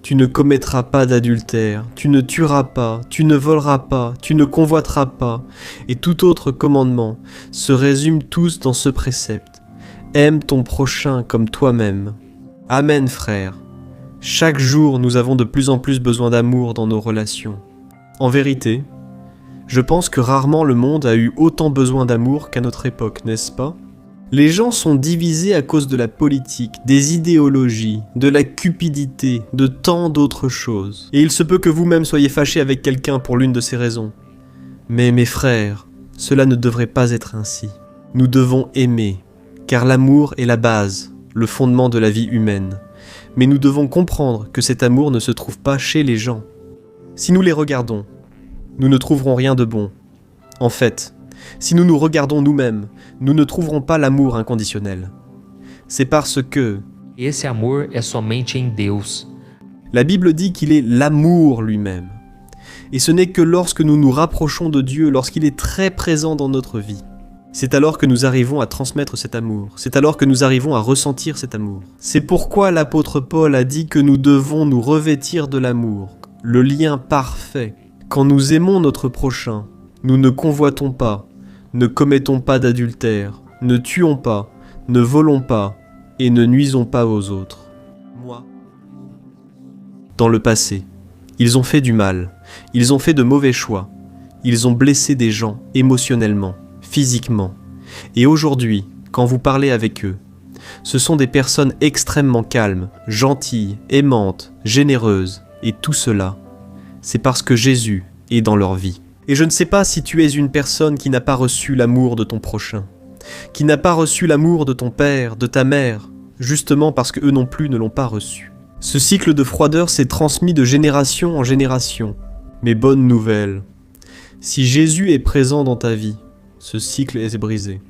tu ne commettras pas d'adultère, tu ne tueras pas, tu ne voleras pas, tu ne convoiteras pas, et tout autre commandement se résument tous dans ce précepte. Aime ton prochain comme toi-même. Amen, frère. Chaque jour, nous avons de plus en plus besoin d'amour dans nos relations. En vérité, je pense que rarement le monde a eu autant besoin d'amour qu'à notre époque, n'est-ce pas ? Les gens sont divisés à cause de la politique, des idéologies, de la cupidité, de tant d'autres choses. Et il se peut que vous-même soyez fâchés avec quelqu'un pour l'une de ces raisons. Mais mes frères, cela ne devrait pas être ainsi. Nous devons aimer, car l'amour est la base, le fondement de la vie humaine. Mais nous devons comprendre que cet amour ne se trouve pas chez les gens. Si nous les regardons, nous ne trouverons rien de bon. En fait, si nous nous regardons nous-mêmes, nous ne trouverons pas l'amour inconditionnel. C'est parce que Esse amor é somente em Deus. la Bible dit qu'il est l'amour lui-même. Et ce n'est que lorsque nous nous rapprochons de Dieu, lorsqu'il est très présent dans notre vie, c'est alors que nous arrivons à transmettre cet amour. C'est alors que nous arrivons à ressentir cet amour. C'est pourquoi l'apôtre Paul a dit que nous devons nous revêtir de l'amour, le lien parfait. Quand nous aimons notre prochain, nous ne convoitons pas, ne commettons pas d'adultère, ne tuons pas, ne volons pas et ne nuisons pas aux autres. Moi. Dans le passé, ils ont fait du mal, ils ont fait de mauvais choix, ils ont blessé des gens émotionnellement, physiquement. Et aujourd'hui, quand vous parlez avec eux, ce sont des personnes extrêmement calmes, gentilles, aimantes, généreuses, et tout cela, c'est parce que Jésus est dans leur vie. Et je ne sais pas si tu es une personne qui n'a pas reçu l'amour de ton prochain, qui n'a pas reçu l'amour de ton père, de ta mère, justement parce qu'eux non plus ne l'ont pas reçu. Ce cycle de froideur s'est transmis de génération en génération. Mais bonne nouvelle, si Jésus est présent dans ta vie, ce cycle est brisé.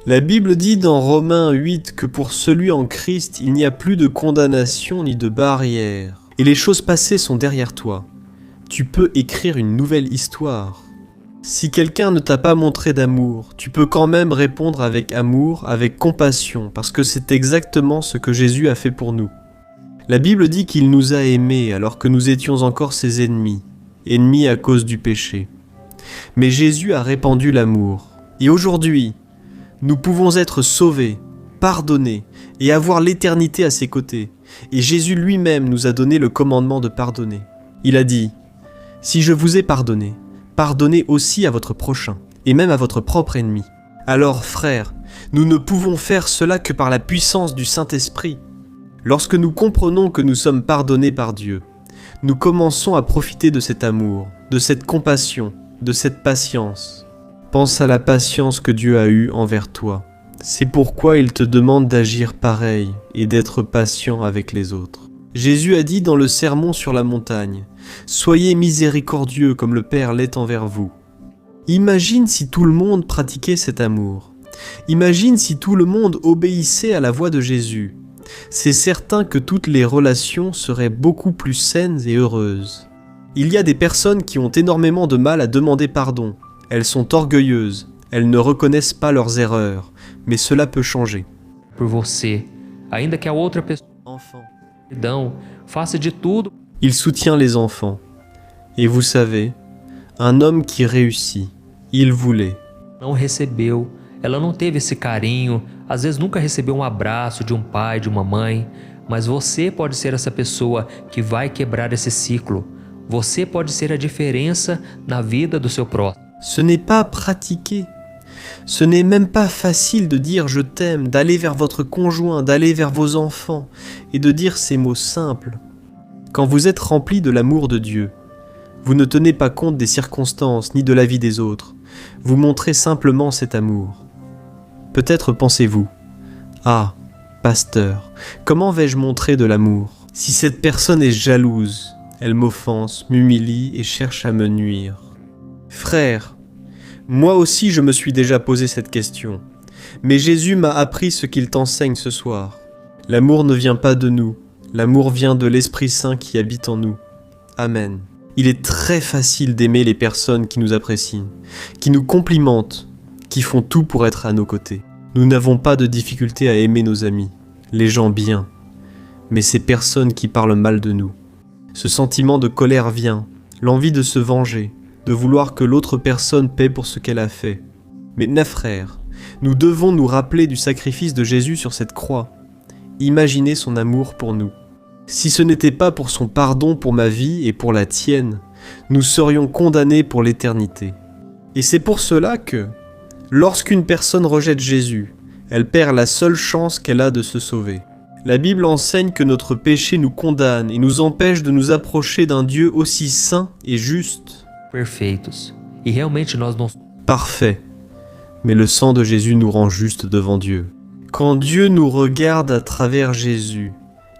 La Bible dit dans Romains 8 que pour celui en Christ, il n'y a plus de condamnation ni de barrière. Et les choses passées sont derrière toi. Tu peux écrire une nouvelle histoire. Si quelqu'un ne t'a pas montré d'amour, tu peux quand même répondre avec amour, avec compassion, parce que c'est exactement ce que Jésus a fait pour nous. La Bible dit qu'il nous a aimés alors que nous étions encore ses ennemis, ennemis à cause du péché. Mais Jésus a répandu l'amour. Et aujourd'hui, nous pouvons être sauvés, pardonnés et avoir l'éternité à ses côtés. Et Jésus lui-même nous a donné le commandement de pardonner. Il a dit « Si je vous ai pardonné, pardonnez aussi à votre prochain, et même à votre propre ennemi. » Alors, frères, nous ne pouvons faire cela que par la puissance du Saint-Esprit. Lorsque nous comprenons que nous sommes pardonnés par Dieu, nous commençons à profiter de cet amour, de cette compassion, de cette patience. Pense à la patience que Dieu a eue envers toi. C'est pourquoi il te demande d'agir pareil et d'être patient avec les autres. Jésus a dit dans le Sermon sur la montagne « Soyez miséricordieux comme le Père l'est envers vous ». Imagine si tout le monde pratiquait cet amour. Imagine si tout le monde obéissait à la voix de Jésus. C'est certain que toutes les relations seraient beaucoup plus saines et heureuses. Il y a des personnes qui ont énormément de mal à demander pardon. Elles sont orgueilleuses, elles ne reconnaissent pas leurs erreurs, mais cela peut changer. Por você, ainda que a outra pessoa Enfant. perdão, faça de tudo. Il soutient les enfants. Et vous savez, un homme qui réussit, il voulait. Não recebeu, ela não teve esse carinho, às vezes nunca recebeu abraço de pai, de uma mãe, mas você pode ser essa pessoa que vai quebrar esse ciclo. Você pode ser a diferença na vida do seu próximo. Ce n'est pas pratiqué. Ce n'est même pas facile de dire je t'aime, d'aller vers votre conjoint, d'aller vers vos enfants et de dire ces mots simples. Quand vous êtes rempli de l'amour de Dieu, vous ne tenez pas compte des circonstances ni de la vie des autres. Vous montrez simplement cet amour. Peut-être pensez-vous « Ah, pasteur, comment vais-je montrer de l'amour ? Si cette personne est jalouse, elle m'offense, m'humilie et cherche à me nuire. » Frère, moi aussi je me suis déjà posé cette question, mais Jésus m'a appris ce qu'il t'enseigne ce soir. L'amour ne vient pas de nous, l'amour vient de l'Esprit Saint qui habite en nous. Amen. Il est très facile d'aimer les personnes qui nous apprécient, qui nous complimentent, qui font tout pour être à nos côtés. Nous n'avons pas de difficulté à aimer nos amis, les gens bien, mais ces personnes qui parlent mal de nous. Ce sentiment de colère vient, l'envie de se venger, de vouloir que l'autre personne paie pour ce qu'elle a fait. Mais mes frères, nous devons nous rappeler du sacrifice de Jésus sur cette croix. Imaginez son amour pour nous. Si ce n'était pas pour son pardon pour ma vie et pour la tienne, nous serions condamnés pour l'éternité. Et c'est pour cela que, lorsqu'une personne rejette Jésus, elle perd la seule chance qu'elle a de se sauver. La Bible enseigne que notre péché nous condamne et nous empêche de nous approcher d'un Dieu aussi saint et juste. Perfeitos. E realmente nós não Parfait. Mais le sang de Jésus nous rend juste devant Dieu. Quand Dieu nous regarde à travers Jésus,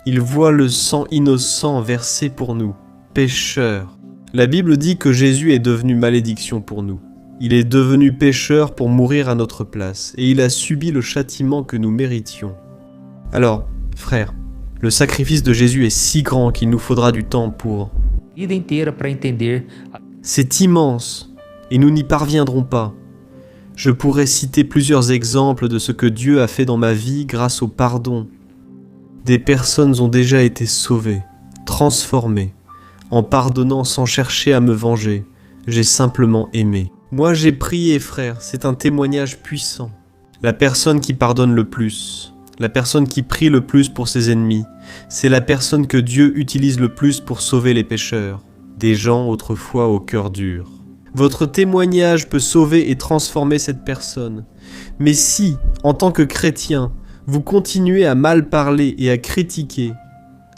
il voit le sang innocent versé pour nous, pécheurs. La Bible dit que Jésus est devenu malédiction pour nous. Il est devenu pécheur pour mourir à notre place, et il a subi le châtiment que nous méritions. Alors, frères, le sacrifice de Jésus est si grand qu'il nous faudra du temps pour... vida inteira para entender. C'est immense, et nous n'y parviendrons pas. Je pourrais citer plusieurs exemples de ce que Dieu a fait dans ma vie grâce au pardon. Des personnes ont déjà été sauvées, transformées. En pardonnant sans chercher à me venger, j'ai simplement aimé. Moi j'ai prié, frère, c'est un témoignage puissant. La personne qui pardonne le plus, la personne qui prie le plus pour ses ennemis, c'est la personne que Dieu utilise le plus pour sauver les pécheurs, des gens autrefois au cœur dur. Votre témoignage peut sauver et transformer cette personne. Mais si, en tant que chrétien, vous continuez à mal parler et à critiquer,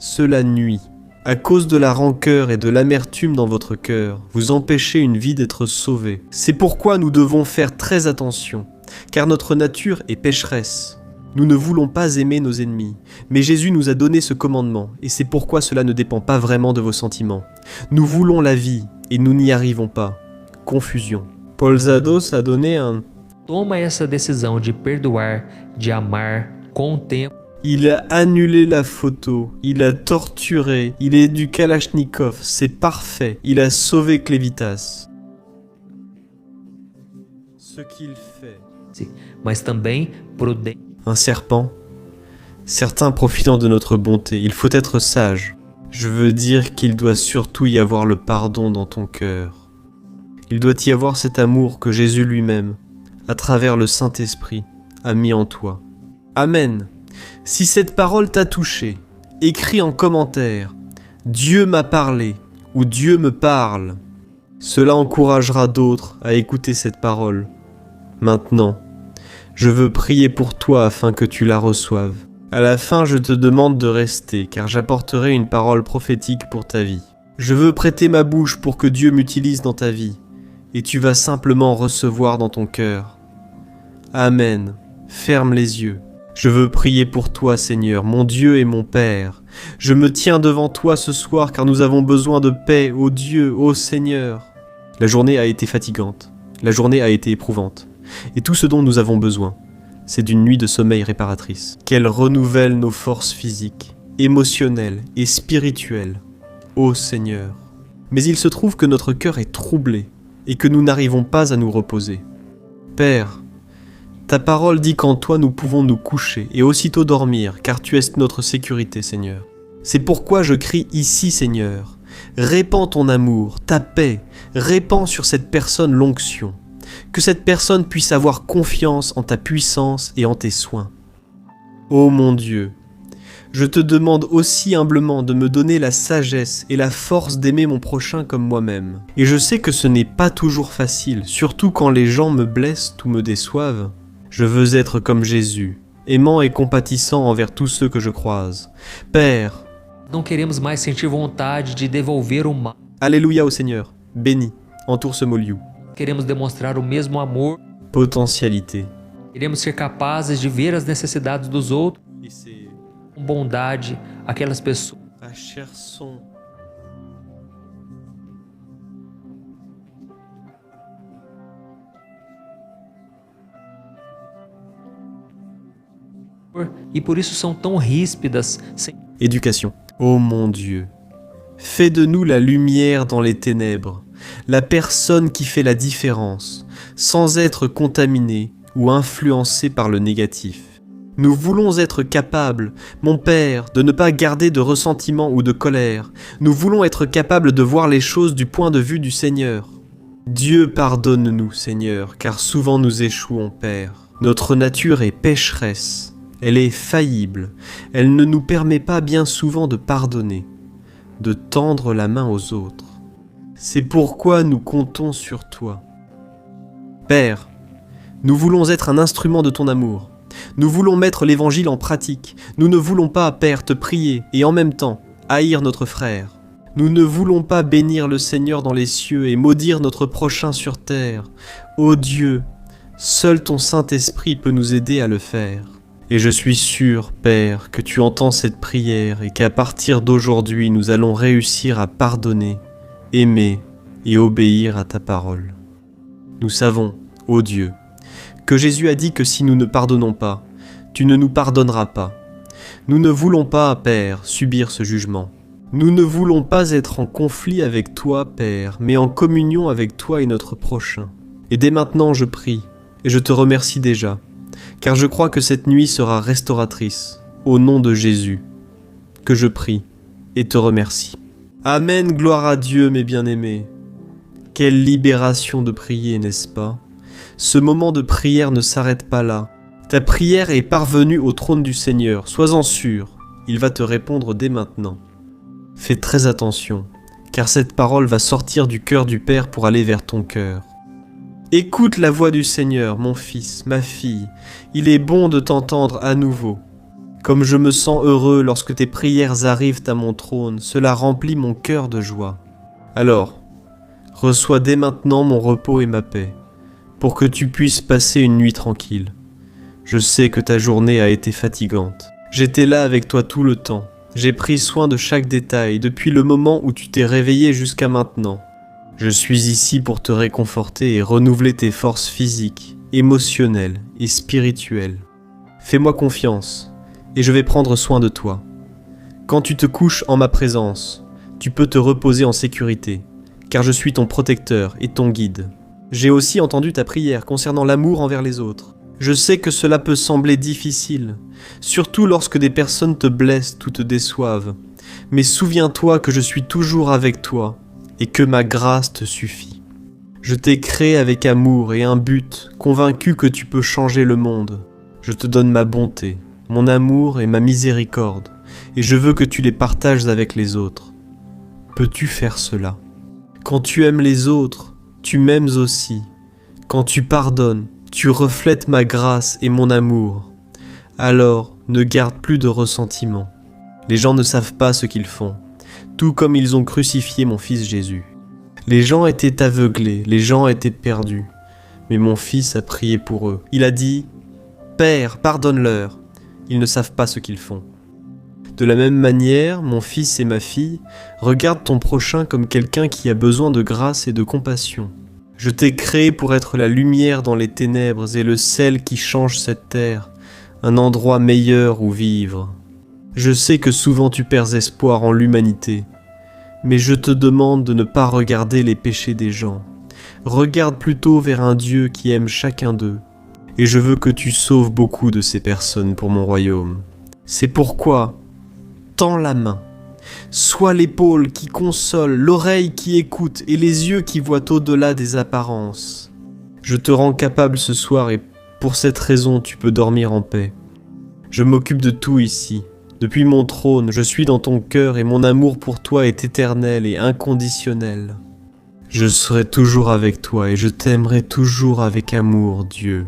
cela nuit. À cause de la rancœur et de l'amertume dans votre cœur, vous empêchez une vie d'être sauvée. C'est pourquoi nous devons faire très attention, car notre nature est pécheresse. Nous ne voulons pas aimer nos ennemis, mais Jésus nous a donné ce commandement, et c'est pourquoi cela ne dépend pas vraiment de vos sentiments. Nous voulons la vie, et nous n'y arrivons pas. Confusion. Paul Zados a donné un... Toma essa decisão de perdoar, de amar, com o tempo. Il a annulé la photo, il a torturé, il est du Kalachnikov, c'est parfait, il a sauvé Clévitas. ce qu'il fait. mas também prudente. Un serpent? Certains profitant de notre bonté, il faut être sage. Je veux dire qu'il doit surtout y avoir le pardon dans ton cœur. Il doit y avoir cet amour que Jésus lui-même, à travers le Saint-Esprit, a mis en toi. Amen. Si cette parole t'a touché, écris en commentaire « Dieu m'a parlé » ou « Dieu me parle ». Cela encouragera d'autres à écouter cette parole. Maintenant, je veux prier pour toi afin que tu la reçoives. À la fin, je te demande de rester, car j'apporterai une parole prophétique pour ta vie. Je veux prêter ma bouche pour que Dieu m'utilise dans ta vie, et tu vas simplement recevoir dans ton cœur. Amen. Ferme les yeux. Je veux prier pour toi, Seigneur, mon Dieu et mon Père. Je me tiens devant toi ce soir car nous avons besoin de paix, ô Dieu, ô Seigneur. La journée a été fatigante, la journée a été éprouvante, et tout ce dont nous avons besoin, c'est d'une nuit de sommeil réparatrice, qu'elle renouvelle nos forces physiques, émotionnelles et spirituelles, ô Seigneur. Mais il se trouve que notre cœur est troublé et que nous n'arrivons pas à nous reposer. Père, ta parole dit qu'en toi nous pouvons nous coucher et aussitôt dormir, car tu es notre sécurité, Seigneur. C'est pourquoi je crie ici, Seigneur. Répands ton amour, ta paix, répands sur cette personne l'onction. Que cette personne puisse avoir confiance en ta puissance et en tes soins. Ô mon Dieu, je te demande aussi humblement de me donner la sagesse et la force d'aimer mon prochain comme moi-même. Et je sais que ce n'est pas toujours facile, surtout quand les gens me blessent ou me déçoivent. Je veux être comme Jésus, aimant et compatissant envers tous ceux que je croise. Père, Não queremos mais sentir vontade de devolver o mal. Alléluia au Seigneur, béni, entoure ce mot liu. Queremos demonstrar o mesmo amor. Potentialité. Queremos ser capazes de ver as necessidades dos outros Et c'est com bondade, aquelas pessoas. à chair son. E por isso são tão ríspidas, sem Éducation. Ô mon Dieu, fais de nous la lumière dans les ténèbres, la personne qui fait la différence, sans être contaminée ou influencée par le négatif. Nous voulons être capables, mon Père, de ne pas garder de ressentiment ou de colère. Nous voulons être capables de voir les choses du point de vue du Seigneur. Dieu pardonne-nous, Seigneur, car souvent nous échouons, Père. Notre nature est pécheresse. Elle est faillible, elle ne nous permet pas bien souvent de pardonner, de tendre la main aux autres. C'est pourquoi nous comptons sur toi. Père, nous voulons être un instrument de ton amour. Nous voulons mettre l'évangile en pratique. Nous ne voulons pas, Père, te prier et en même temps haïr notre frère. Nous ne voulons pas bénir le Seigneur dans les cieux et maudire notre prochain sur terre. Ô Dieu, seul ton Saint-Esprit peut nous aider à le faire. Et je suis sûr, Père, que tu entends cette prière et qu'à partir d'aujourd'hui, nous allons réussir à pardonner, aimer et obéir à ta parole. Nous savons, ô Dieu, que Jésus a dit que si nous ne pardonnons pas, tu ne nous pardonneras pas. Nous ne voulons pas, Père, subir ce jugement. Nous ne voulons pas être en conflit avec toi, Père, mais en communion avec toi et notre prochain. Et dès maintenant, je prie, et je te remercie déjà, car je crois que cette nuit sera restauratrice, au nom de Jésus, que je prie et te remercie. Amen, gloire à Dieu, mes bien-aimés. Quelle libération de prier, n'est-ce pas? Ce moment de prière ne s'arrête pas là. Ta prière est parvenue au trône du Seigneur, sois-en sûr, il va te répondre dès maintenant. Fais très attention, car cette parole va sortir du cœur du Père pour aller vers ton cœur. Écoute la voix du Seigneur, mon fils, ma fille, il est bon de t'entendre à nouveau. Comme je me sens heureux lorsque tes prières arrivent à mon trône, cela remplit mon cœur de joie. Alors, reçois dès maintenant mon repos et ma paix, pour que tu puisses passer une nuit tranquille. Je sais que ta journée a été fatigante. J'étais là avec toi tout le temps. J'ai pris soin de chaque détail depuis le moment où tu t'es réveillé jusqu'à maintenant. Je suis ici pour te réconforter et renouveler tes forces physiques, émotionnelles et spirituelles. Fais-moi confiance et je vais prendre soin de toi. Quand tu te couches en ma présence, tu peux te reposer en sécurité, car je suis ton protecteur et ton guide. J'ai aussi entendu ta prière concernant l'amour envers les autres. Je sais que cela peut sembler difficile, surtout lorsque des personnes te blessent ou te déçoivent. Mais souviens-toi que je suis toujours avec toi et que ma grâce te suffit. Je t'ai créé avec amour et un but, convaincu que tu peux changer le monde. Je te donne ma bonté, mon amour et ma miséricorde, et je veux que tu les partages avec les autres. Peux-tu faire cela? Quand tu aimes les autres, tu m'aimes aussi. Quand tu pardonnes, tu reflètes ma grâce et mon amour. Alors, ne garde plus de ressentiment. Les gens ne savent pas ce qu'ils font, tout comme ils ont crucifié mon fils Jésus. Les gens étaient aveuglés, les gens étaient perdus, mais mon fils a prié pour eux. Il a dit « Père, pardonne-leur, ils ne savent pas ce qu'ils font. » De la même manière, mon fils et ma fille, regarde ton prochain comme quelqu'un qui a besoin de grâce et de compassion. Je t'ai créé pour être la lumière dans les ténèbres et le sel qui change cette terre, un endroit meilleur où vivre. Je sais que souvent tu perds espoir en l'humanité, mais je te demande de ne pas regarder les péchés des gens. Regarde plutôt vers un Dieu qui aime chacun d'eux, et je veux que tu sauves beaucoup de ces personnes pour mon royaume. C'est pourquoi, tends la main, sois l'épaule qui console, l'oreille qui écoute et les yeux qui voient au-delà des apparences. Je te rends capable ce soir et pour cette raison tu peux dormir en paix. Je m'occupe de tout ici. Depuis mon trône, je suis dans ton cœur et mon amour pour toi est éternel et inconditionnel. Je serai toujours avec toi et je t'aimerai toujours avec amour, Dieu.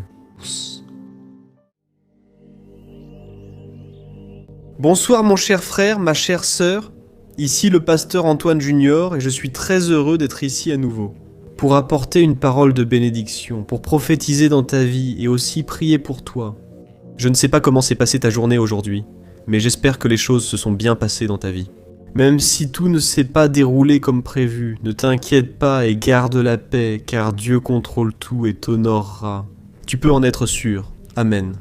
Bonsoir mon cher frère, ma chère sœur, ici le pasteur Antoine Junior et je suis très heureux d'être ici à nouveau. Pour apporter une parole de bénédiction, pour prophétiser dans ta vie et aussi prier pour toi. Je ne sais pas comment s'est passée ta journée aujourd'hui, mais j'espère que les choses se sont bien passées dans ta vie. Même si tout ne s'est pas déroulé comme prévu, ne t'inquiète pas et garde la paix, car Dieu contrôle tout et t'honorera. Tu peux en être sûr. Amen.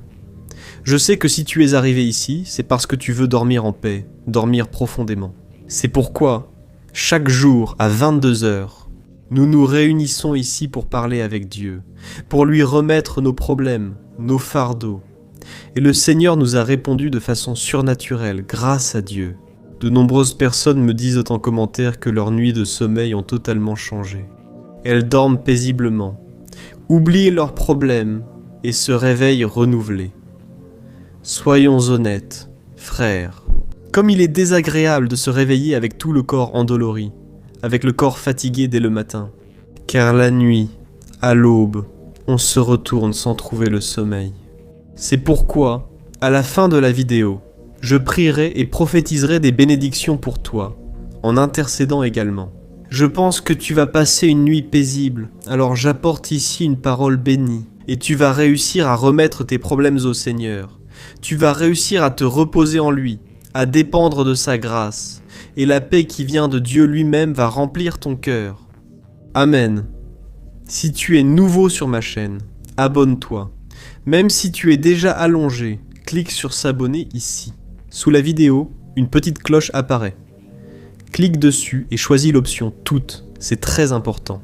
Je sais que si tu es arrivé ici, c'est parce que tu veux dormir en paix, dormir profondément. C'est pourquoi, chaque jour à 22h, nous nous réunissons ici pour parler avec Dieu, pour lui remettre nos problèmes, nos fardeaux. Et le Seigneur nous a répondu de façon surnaturelle, grâce à Dieu. De nombreuses personnes me disent en commentaire que leurs nuits de sommeil ont totalement changé. Elles dorment paisiblement, oublient leurs problèmes et se réveillent renouvelées. Soyons honnêtes, frères. Comme il est désagréable de se réveiller avec tout le corps endolori, avec le corps fatigué dès le matin. Car la nuit, à l'aube, on se retourne sans trouver le sommeil. C'est pourquoi, à la fin de la vidéo, je prierai et prophétiserai des bénédictions pour toi, en intercédant également. Je pense que tu vas passer une nuit paisible, alors j'apporte ici une parole bénie, et tu vas réussir à remettre tes problèmes au Seigneur. Tu vas réussir à te reposer en lui, à dépendre de sa grâce, et la paix qui vient de Dieu lui-même va remplir ton cœur. Amen. Si tu es nouveau sur ma chaîne, abonne-toi. Même si tu es déjà allongé, clique sur s'abonner ici. Sous la vidéo, une petite cloche apparaît. Clique dessus et choisis l'option Toutes, c'est très important.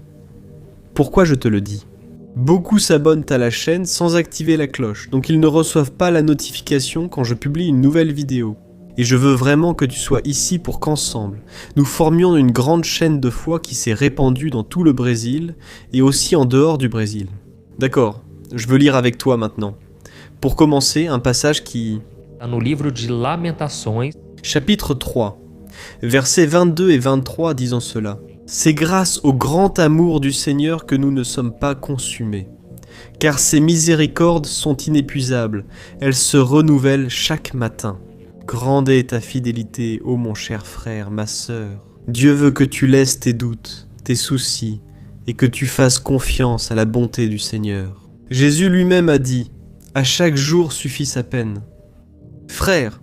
Pourquoi je te le dis? Beaucoup s'abonnent à la chaîne sans activer la cloche, donc ils ne reçoivent pas la notification quand je publie une nouvelle vidéo. Et je veux vraiment que tu sois ici pour qu'ensemble, nous formions une grande chaîne de foi qui s'est répandue dans tout le Brésil et aussi en dehors du Brésil. D'accord, je veux lire avec toi maintenant. Pour commencer, un passage qui... No livro de Lamentações, Chapitre 3, versets 22 et 23 disant cela. C'est grâce au grand amour du Seigneur que nous ne sommes pas consumés. Car ses miséricordes sont inépuisables, elles se renouvellent chaque matin. Grande est ta fidélité, ô mon cher frère, ma sœur. Dieu veut que tu laisses tes doutes, tes soucis, et que tu fasses confiance à la bonté du Seigneur. Jésus lui-même a dit, à chaque jour suffit sa peine. Frères,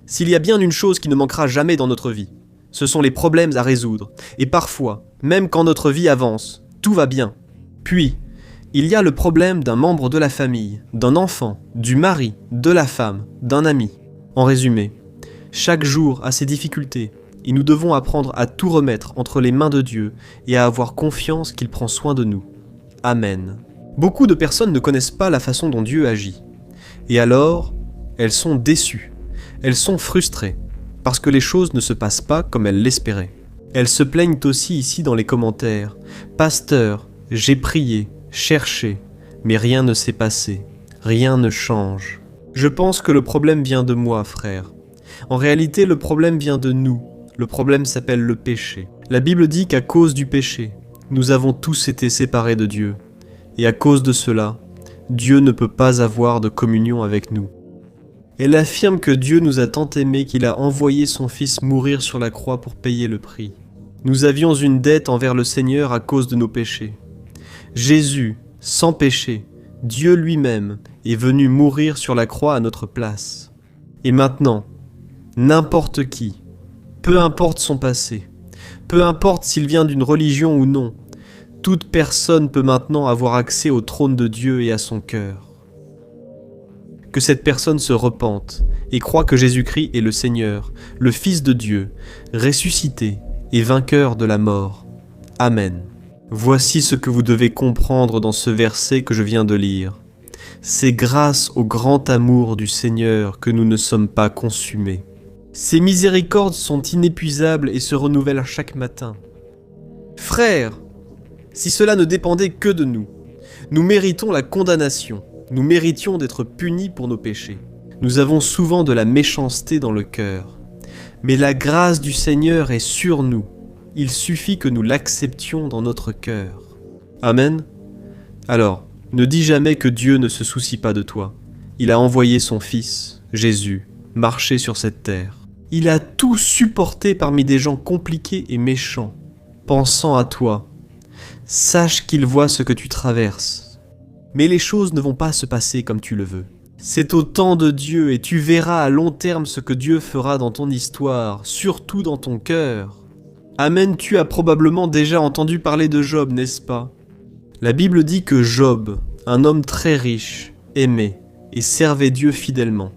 s'il y a bien une chose qui ne manquera jamais dans notre vie, ce sont les problèmes à résoudre, et parfois, même quand notre vie avance, tout va bien. Puis, il y a le problème d'un membre de la famille, d'un enfant, du mari, de la femme, d'un ami. En résumé, chaque jour a ses difficultés, et nous devons apprendre à tout remettre entre les mains de Dieu et à avoir confiance qu'il prend soin de nous. Amen. Beaucoup de personnes ne connaissent pas la façon dont Dieu agit. Et alors, elles sont déçues. Elles sont frustrées, parce que les choses ne se passent pas comme elles l'espéraient. Elles se plaignent aussi ici dans les commentaires. « Pasteur, j'ai prié, cherché, mais rien ne s'est passé. Rien ne change. » Je pense que le problème vient de moi, frère. En réalité, le problème vient de nous. Le problème s'appelle le péché. La Bible dit qu'à cause du péché, nous avons tous été séparés de Dieu. Et à cause de cela, Dieu ne peut pas avoir de communion avec nous. Elle affirme que Dieu nous a tant aimés qu'il a envoyé son Fils mourir sur la croix pour payer le prix. Nous avions une dette envers le Seigneur à cause de nos péchés. Jésus, sans péché, Dieu lui-même, est venu mourir sur la croix à notre place. Et maintenant, n'importe qui, peu importe son passé, peu importe s'il vient d'une religion ou non, toute personne peut maintenant avoir accès au trône de Dieu et à son cœur. Que cette personne se repente et croie que Jésus-Christ est le Seigneur, le Fils de Dieu, ressuscité et vainqueur de la mort. Amen. Voici ce que vous devez comprendre dans ce verset que je viens de lire. C'est grâce au grand amour du Seigneur que nous ne sommes pas consumés. Ses miséricordes sont inépuisables et se renouvellent chaque matin. Frères, si cela ne dépendait que de nous, nous méritons la condamnation, nous méritions d'être punis pour nos péchés. Nous avons souvent de la méchanceté dans le cœur, mais la grâce du Seigneur est sur nous. Il suffit que nous l'acceptions dans notre cœur. Amen. Alors, ne dis jamais que Dieu ne se soucie pas de toi. Il a envoyé son Fils, Jésus, marcher sur cette terre. Il a tout supporté parmi des gens compliqués et méchants, pensant à toi. Sache qu'il voit ce que tu traverses. Mais les choses ne vont pas se passer comme tu le veux. C'est au temps de Dieu et tu verras à long terme ce que Dieu fera dans ton histoire, surtout dans ton cœur. Amen, tu as probablement déjà entendu parler de Job, n'est-ce pas? La Bible dit que Job, un homme très riche, aimait et servait Dieu fidèlement.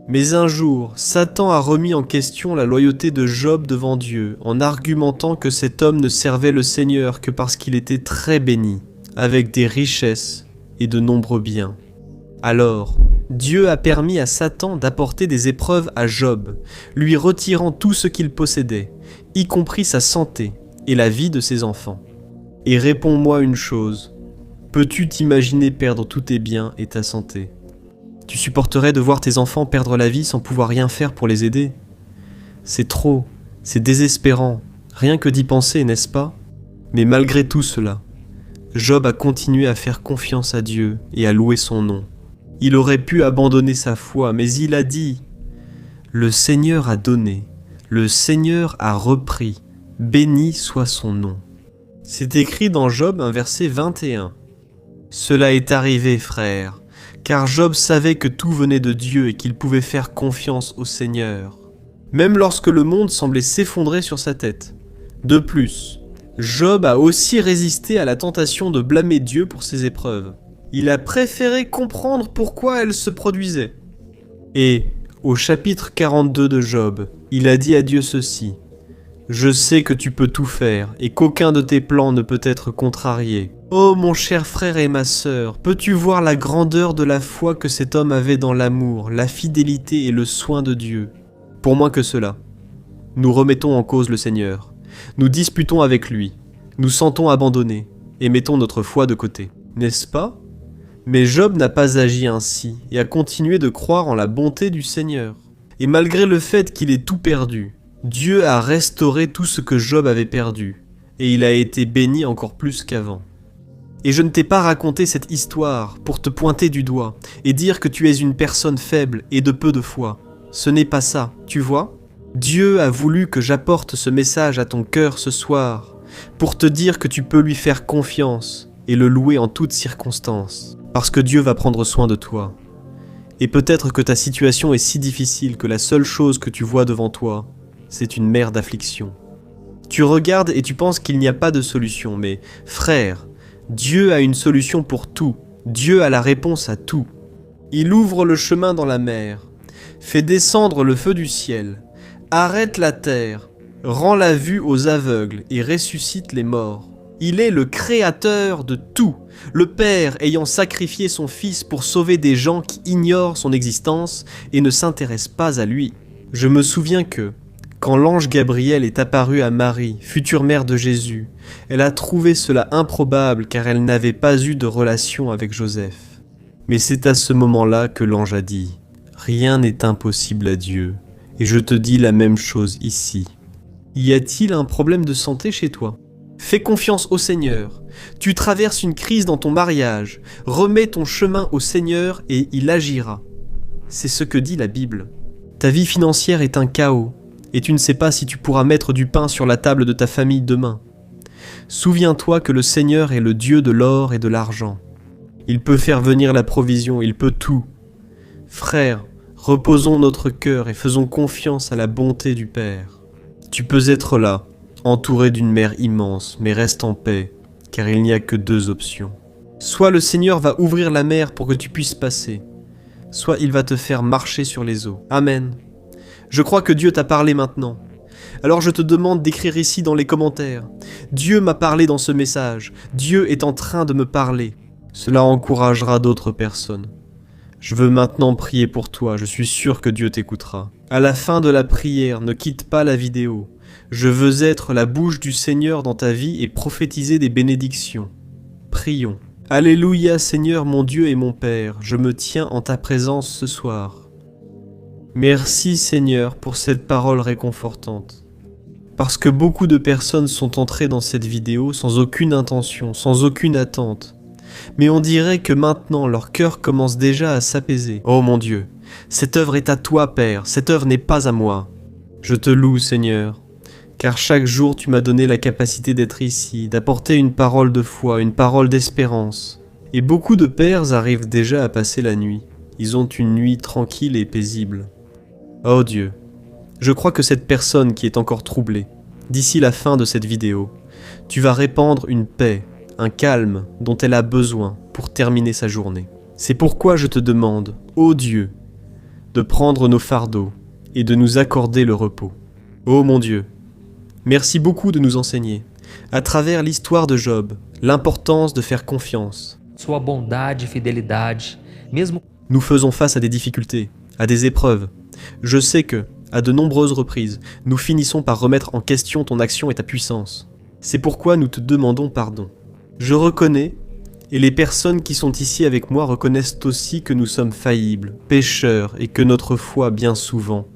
Mais un jour, Satan a remis en question la loyauté de Job devant Dieu en argumentant que cet homme ne servait le Seigneur que parce qu'il était très béni, avec des richesses et de nombreux biens. Alors, Dieu a permis à Satan d'apporter des épreuves à Job, lui retirant tout ce qu'il possédait, y compris sa santé et la vie de ses enfants. Et réponds-moi une chose, peux-tu t'imaginer perdre tous tes biens et ta santé? Tu supporterais de voir tes enfants perdre la vie sans pouvoir rien faire pour les aider? C'est trop, c'est désespérant, rien que d'y penser, n'est-ce pas? Mais malgré tout cela, Job a continué à faire confiance à Dieu et à louer son nom. Il aurait pu abandonner sa foi, mais il a dit « Le Seigneur a donné, le Seigneur a repris, béni soit son nom. » C'est écrit dans Job, un verset 21. Cela est arrivé, frère, car Job savait que tout venait de Dieu et qu'il pouvait faire confiance au Seigneur, même lorsque le monde semblait s'effondrer sur sa tête. De plus, Job a aussi résisté à la tentation de blâmer Dieu pour ses épreuves. Il a préféré comprendre pourquoi elles se produisaient. Et, au chapitre 42 de Job, il a dit à Dieu ceci : « Je sais que tu peux tout faire et qu'aucun de tes plans ne peut être contrarié. Oh mon cher frère et ma sœur, peux-tu voir la grandeur de la foi que cet homme avait dans l'amour, la fidélité et le soin de Dieu ? Pour moins que cela, nous remettons en cause le Seigneur, nous disputons avec lui, nous sentons abandonnés et mettons notre foi de côté. N'est-ce pas ? Mais Job n'a pas agi ainsi et a continué de croire en la bonté du Seigneur. Et malgré le fait qu'il ait tout perdu, Dieu a restauré tout ce que Job avait perdu, et il a été béni encore plus qu'avant. Et je ne t'ai pas raconté cette histoire pour te pointer du doigt et dire que tu es une personne faible et de peu de foi. Ce n'est pas ça, tu vois ? Dieu a voulu que j'apporte ce message à ton cœur ce soir pour te dire que tu peux lui faire confiance et le louer en toutes circonstances, parce que Dieu va prendre soin de toi. Et peut-être que ta situation est si difficile que la seule chose que tu vois devant toi, c'est une mer d'affliction. Tu regardes et tu penses qu'il n'y a pas de solution, mais frère, Dieu a une solution pour tout. Dieu a la réponse à tout. Il ouvre le chemin dans la mer, fait descendre le feu du ciel, arrête la terre, rend la vue aux aveugles et ressuscite les morts. Il est le créateur de tout, Le Père ayant sacrifié son Fils pour sauver des gens qui ignorent son existence et ne s'intéressent pas à lui. Je me souviens que, quand l'ange Gabriel est apparu à Marie, future mère de Jésus, elle a trouvé cela improbable car elle n'avait pas eu de relation avec Joseph. Mais c'est à ce moment-là que l'ange a dit « Rien n'est impossible à Dieu, et je te dis la même chose ici. » Y a-t-il un problème de santé chez toi ? Fais confiance au Seigneur. Tu traverses une crise dans ton mariage. Remets ton chemin au Seigneur et il agira. C'est ce que dit la Bible. Ta vie financière est un chaos et tu ne sais pas si tu pourras mettre du pain sur la table de ta famille demain. Souviens-toi que le Seigneur est le Dieu de l'or et de l'argent. Il peut faire venir la provision, il peut tout. Frères, reposons notre cœur et faisons confiance à la bonté du Père. Tu peux être là, entouré d'une mer immense, mais reste en paix, car il n'y a que deux options. Soit le Seigneur va ouvrir la mer pour que tu puisses passer, soit il va te faire marcher sur les eaux. Amen. Je crois que Dieu t'a parlé maintenant. Alors je te demande d'écrire ici dans les commentaires. Dieu m'a parlé dans ce message. Dieu est en train de me parler. Cela encouragera d'autres personnes. Je veux maintenant prier pour toi, je suis sûr que Dieu t'écoutera. À la fin de la prière, ne quitte pas la vidéo. Je veux être la bouche du Seigneur dans ta vie et prophétiser des bénédictions. Prions. Alléluia Seigneur mon Dieu et mon Père, je me tiens en ta présence ce soir. Merci Seigneur pour cette parole réconfortante. Parce que beaucoup de personnes sont entrées dans cette vidéo sans aucune intention, sans aucune attente. Mais on dirait que maintenant leur cœur commence déjà à s'apaiser. Oh mon Dieu, cette œuvre est à toi Père, cette œuvre n'est pas à moi. Je te loue Seigneur, car chaque jour tu m'as donné la capacité d'être ici, d'apporter une parole de foi, une parole d'espérance. Et beaucoup de pères arrivent déjà à passer la nuit. Ils ont une nuit tranquille et paisible. Oh Dieu, je crois que cette personne qui est encore troublée, d'ici la fin de cette vidéo, tu vas répandre une paix, un calme dont elle a besoin pour terminer sa journée. C'est pourquoi je te demande, ô Dieu, de prendre nos fardeaux et de nous accorder le repos. Ô mon Dieu, merci beaucoup de nous enseigner, à travers l'histoire de Job, l'importance de faire confiance. Sua bondade e fidelidade, mesmo Nous faisons face à des difficultés, à des épreuves. Je sais que, à de nombreuses reprises, nous finissons par remettre en question ton action et ta puissance. C'est pourquoi nous te demandons pardon. Je reconnais, et les personnes qui sont ici avec moi reconnaissent aussi que nous sommes faillibles, pécheurs, et que notre foi, bien souvent,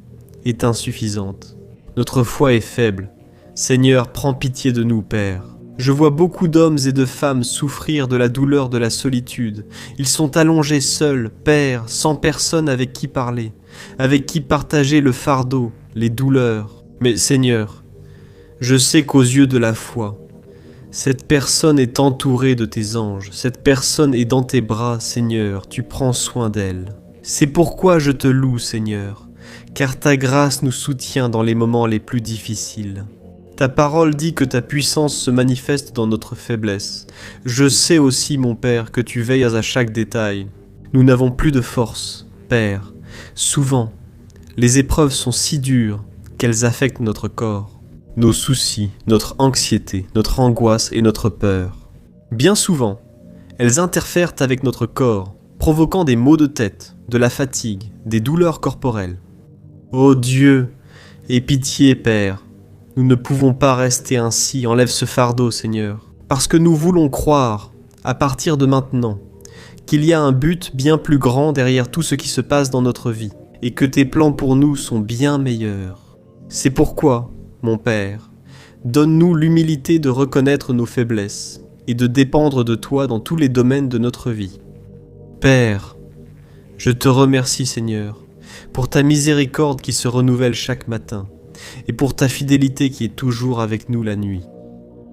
est insuffisante. Notre foi est faible. Seigneur, prends pitié de nous, Père. Je vois beaucoup d'hommes et de femmes souffrir de la douleur de la solitude. Ils sont allongés seuls, Père, sans personne avec qui parler, avec qui partager le fardeau, les douleurs. Mais Seigneur, je sais qu'aux yeux de la foi, cette personne est entourée de tes anges, cette personne est dans tes bras, Seigneur, tu prends soin d'elle. C'est pourquoi je te loue, Seigneur, car ta grâce nous soutient dans les moments les plus difficiles. Ta parole dit que ta puissance se manifeste dans notre faiblesse. Je sais aussi, mon Père, que tu veilles à chaque détail. Nous n'avons plus de force, Père. Souvent, les épreuves sont si dures qu'elles affectent notre corps. Nos soucis, notre anxiété, notre angoisse et notre peur. Bien souvent, elles interfèrent avec notre corps, provoquant des maux de tête, de la fatigue, des douleurs corporelles. Ô Dieu, aie pitié, Père. Nous ne pouvons pas rester ainsi, enlève ce fardeau, Seigneur. Parce que nous voulons croire, à partir de maintenant, qu'il y a un but bien plus grand derrière tout ce qui se passe dans notre vie, et que tes plans pour nous sont bien meilleurs. C'est pourquoi, mon Père, donne-nous l'humilité de reconnaître nos faiblesses et de dépendre de toi dans tous les domaines de notre vie. Père, je te remercie Seigneur, pour ta miséricorde qui se renouvelle chaque matin et pour ta fidélité qui est toujours avec nous la nuit.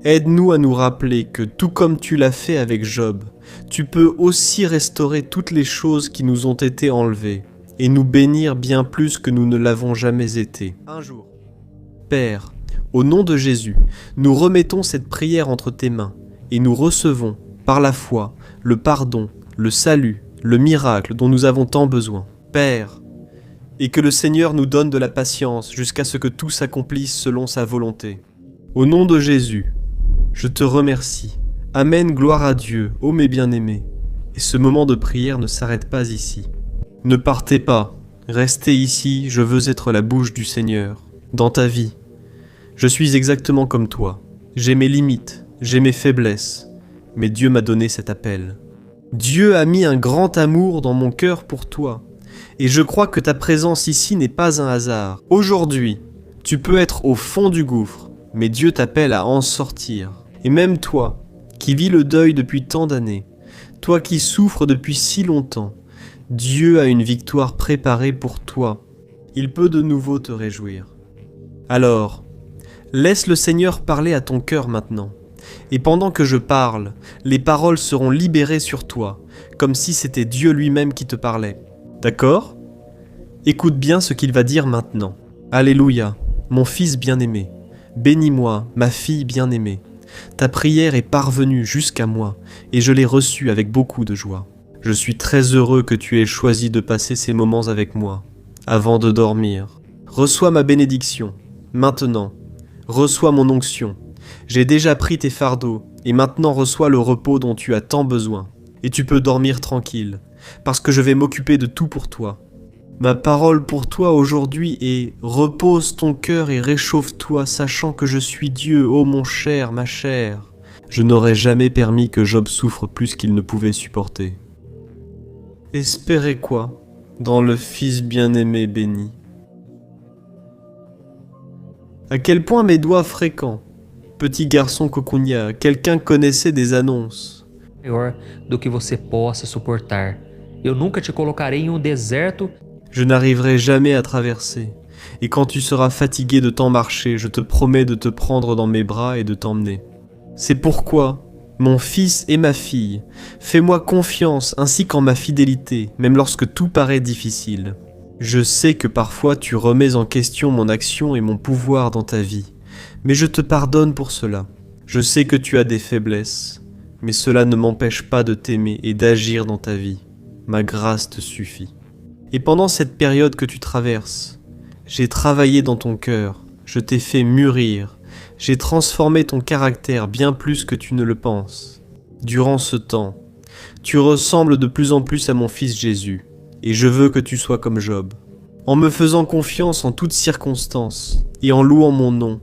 Aide-nous à nous rappeler que tout comme tu l'as fait avec Job, tu peux aussi restaurer toutes les choses qui nous ont été enlevées et nous bénir bien plus que nous ne l'avons jamais été. Un jour. Père, au nom de Jésus, nous remettons cette prière entre tes mains et nous recevons, par la foi, le pardon, le salut, le miracle dont nous avons tant besoin. Père, et que le Seigneur nous donne de la patience jusqu'à ce que tout s'accomplisse selon sa volonté. Au nom de Jésus, je te remercie, Amen, gloire à Dieu, ô mes bien-aimés. Et ce moment de prière ne s'arrête pas ici. Ne partez pas, restez ici, je veux être la bouche du Seigneur. Dans ta vie, je suis exactement comme toi. J'ai mes limites, j'ai mes faiblesses, mais Dieu m'a donné cet appel. Dieu a mis un grand amour dans mon cœur pour toi, et je crois que ta présence ici n'est pas un hasard. Aujourd'hui, tu peux être au fond du gouffre, mais Dieu t'appelle à en sortir. Et même toi, qui vis le deuil depuis tant d'années, toi qui souffres depuis si longtemps, Dieu a une victoire préparée pour toi. Il peut de nouveau te réjouir. Alors, laisse le Seigneur parler à ton cœur maintenant. Et pendant que je parle, les paroles seront libérées sur toi, comme si c'était Dieu lui-même qui te parlait. D'accord ? Écoute bien ce qu'il va dire maintenant. Alléluia, mon fils bien-aimé. Bénis-moi, ma fille bien-aimée. Ta prière est parvenue jusqu'à moi, et je l'ai reçue avec beaucoup de joie. Je suis très heureux que tu aies choisi de passer ces moments avec moi, avant de dormir. Reçois ma bénédiction, maintenant. Reçois mon onction. J'ai déjà pris tes fardeaux, et maintenant reçois le repos dont tu as tant besoin. Et tu peux dormir tranquille, parce que je vais m'occuper de tout pour toi. Ma parole pour toi aujourd'hui est « Repose ton cœur et réchauffe-toi, sachant que je suis Dieu, ô mon cher, ma chère. » Je n'aurais jamais permis que Job souffre plus qu'il ne pouvait supporter. Espérez quoi dans le Fils bien-aimé béni? À quel point mes doigts fréquents, petit garçon cocugna, quelqu'un connaissait des annonces. Maior do que você possa suportar. Eu nunca te colocarei em deserto. Je n'arriverai jamais à traverser, et quand tu seras fatigué de tant marcher, je te promets de te prendre dans mes bras et de t'emmener. C'est pourquoi, mon fils et ma fille, fais-moi confiance ainsi qu'en ma fidélité, même lorsque tout paraît difficile. Je sais que parfois tu remets en question mon action et mon pouvoir dans ta vie, mais je te pardonne pour cela. Je sais que tu as des faiblesses, mais cela ne m'empêche pas de t'aimer et d'agir dans ta vie. Ma grâce te suffit. Et pendant cette période que tu traverses, j'ai travaillé dans ton cœur, je t'ai fait mûrir, j'ai transformé ton caractère bien plus que tu ne le penses. Durant ce temps, tu ressembles de plus en plus à mon fils Jésus, et je veux que tu sois comme Job. En me faisant confiance en toutes circonstances, et en louant mon nom,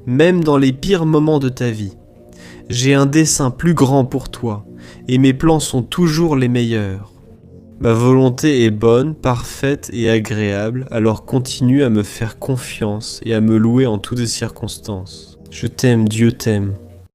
même dans les pires moments de ta vie, j'ai un dessein plus grand pour toi, et mes plans sont toujours les meilleurs. Ma volonté est bonne, parfaite et agréable, alors continue à me faire confiance et à me louer en toutes circonstances. Je t'aime, Dieu t'aime.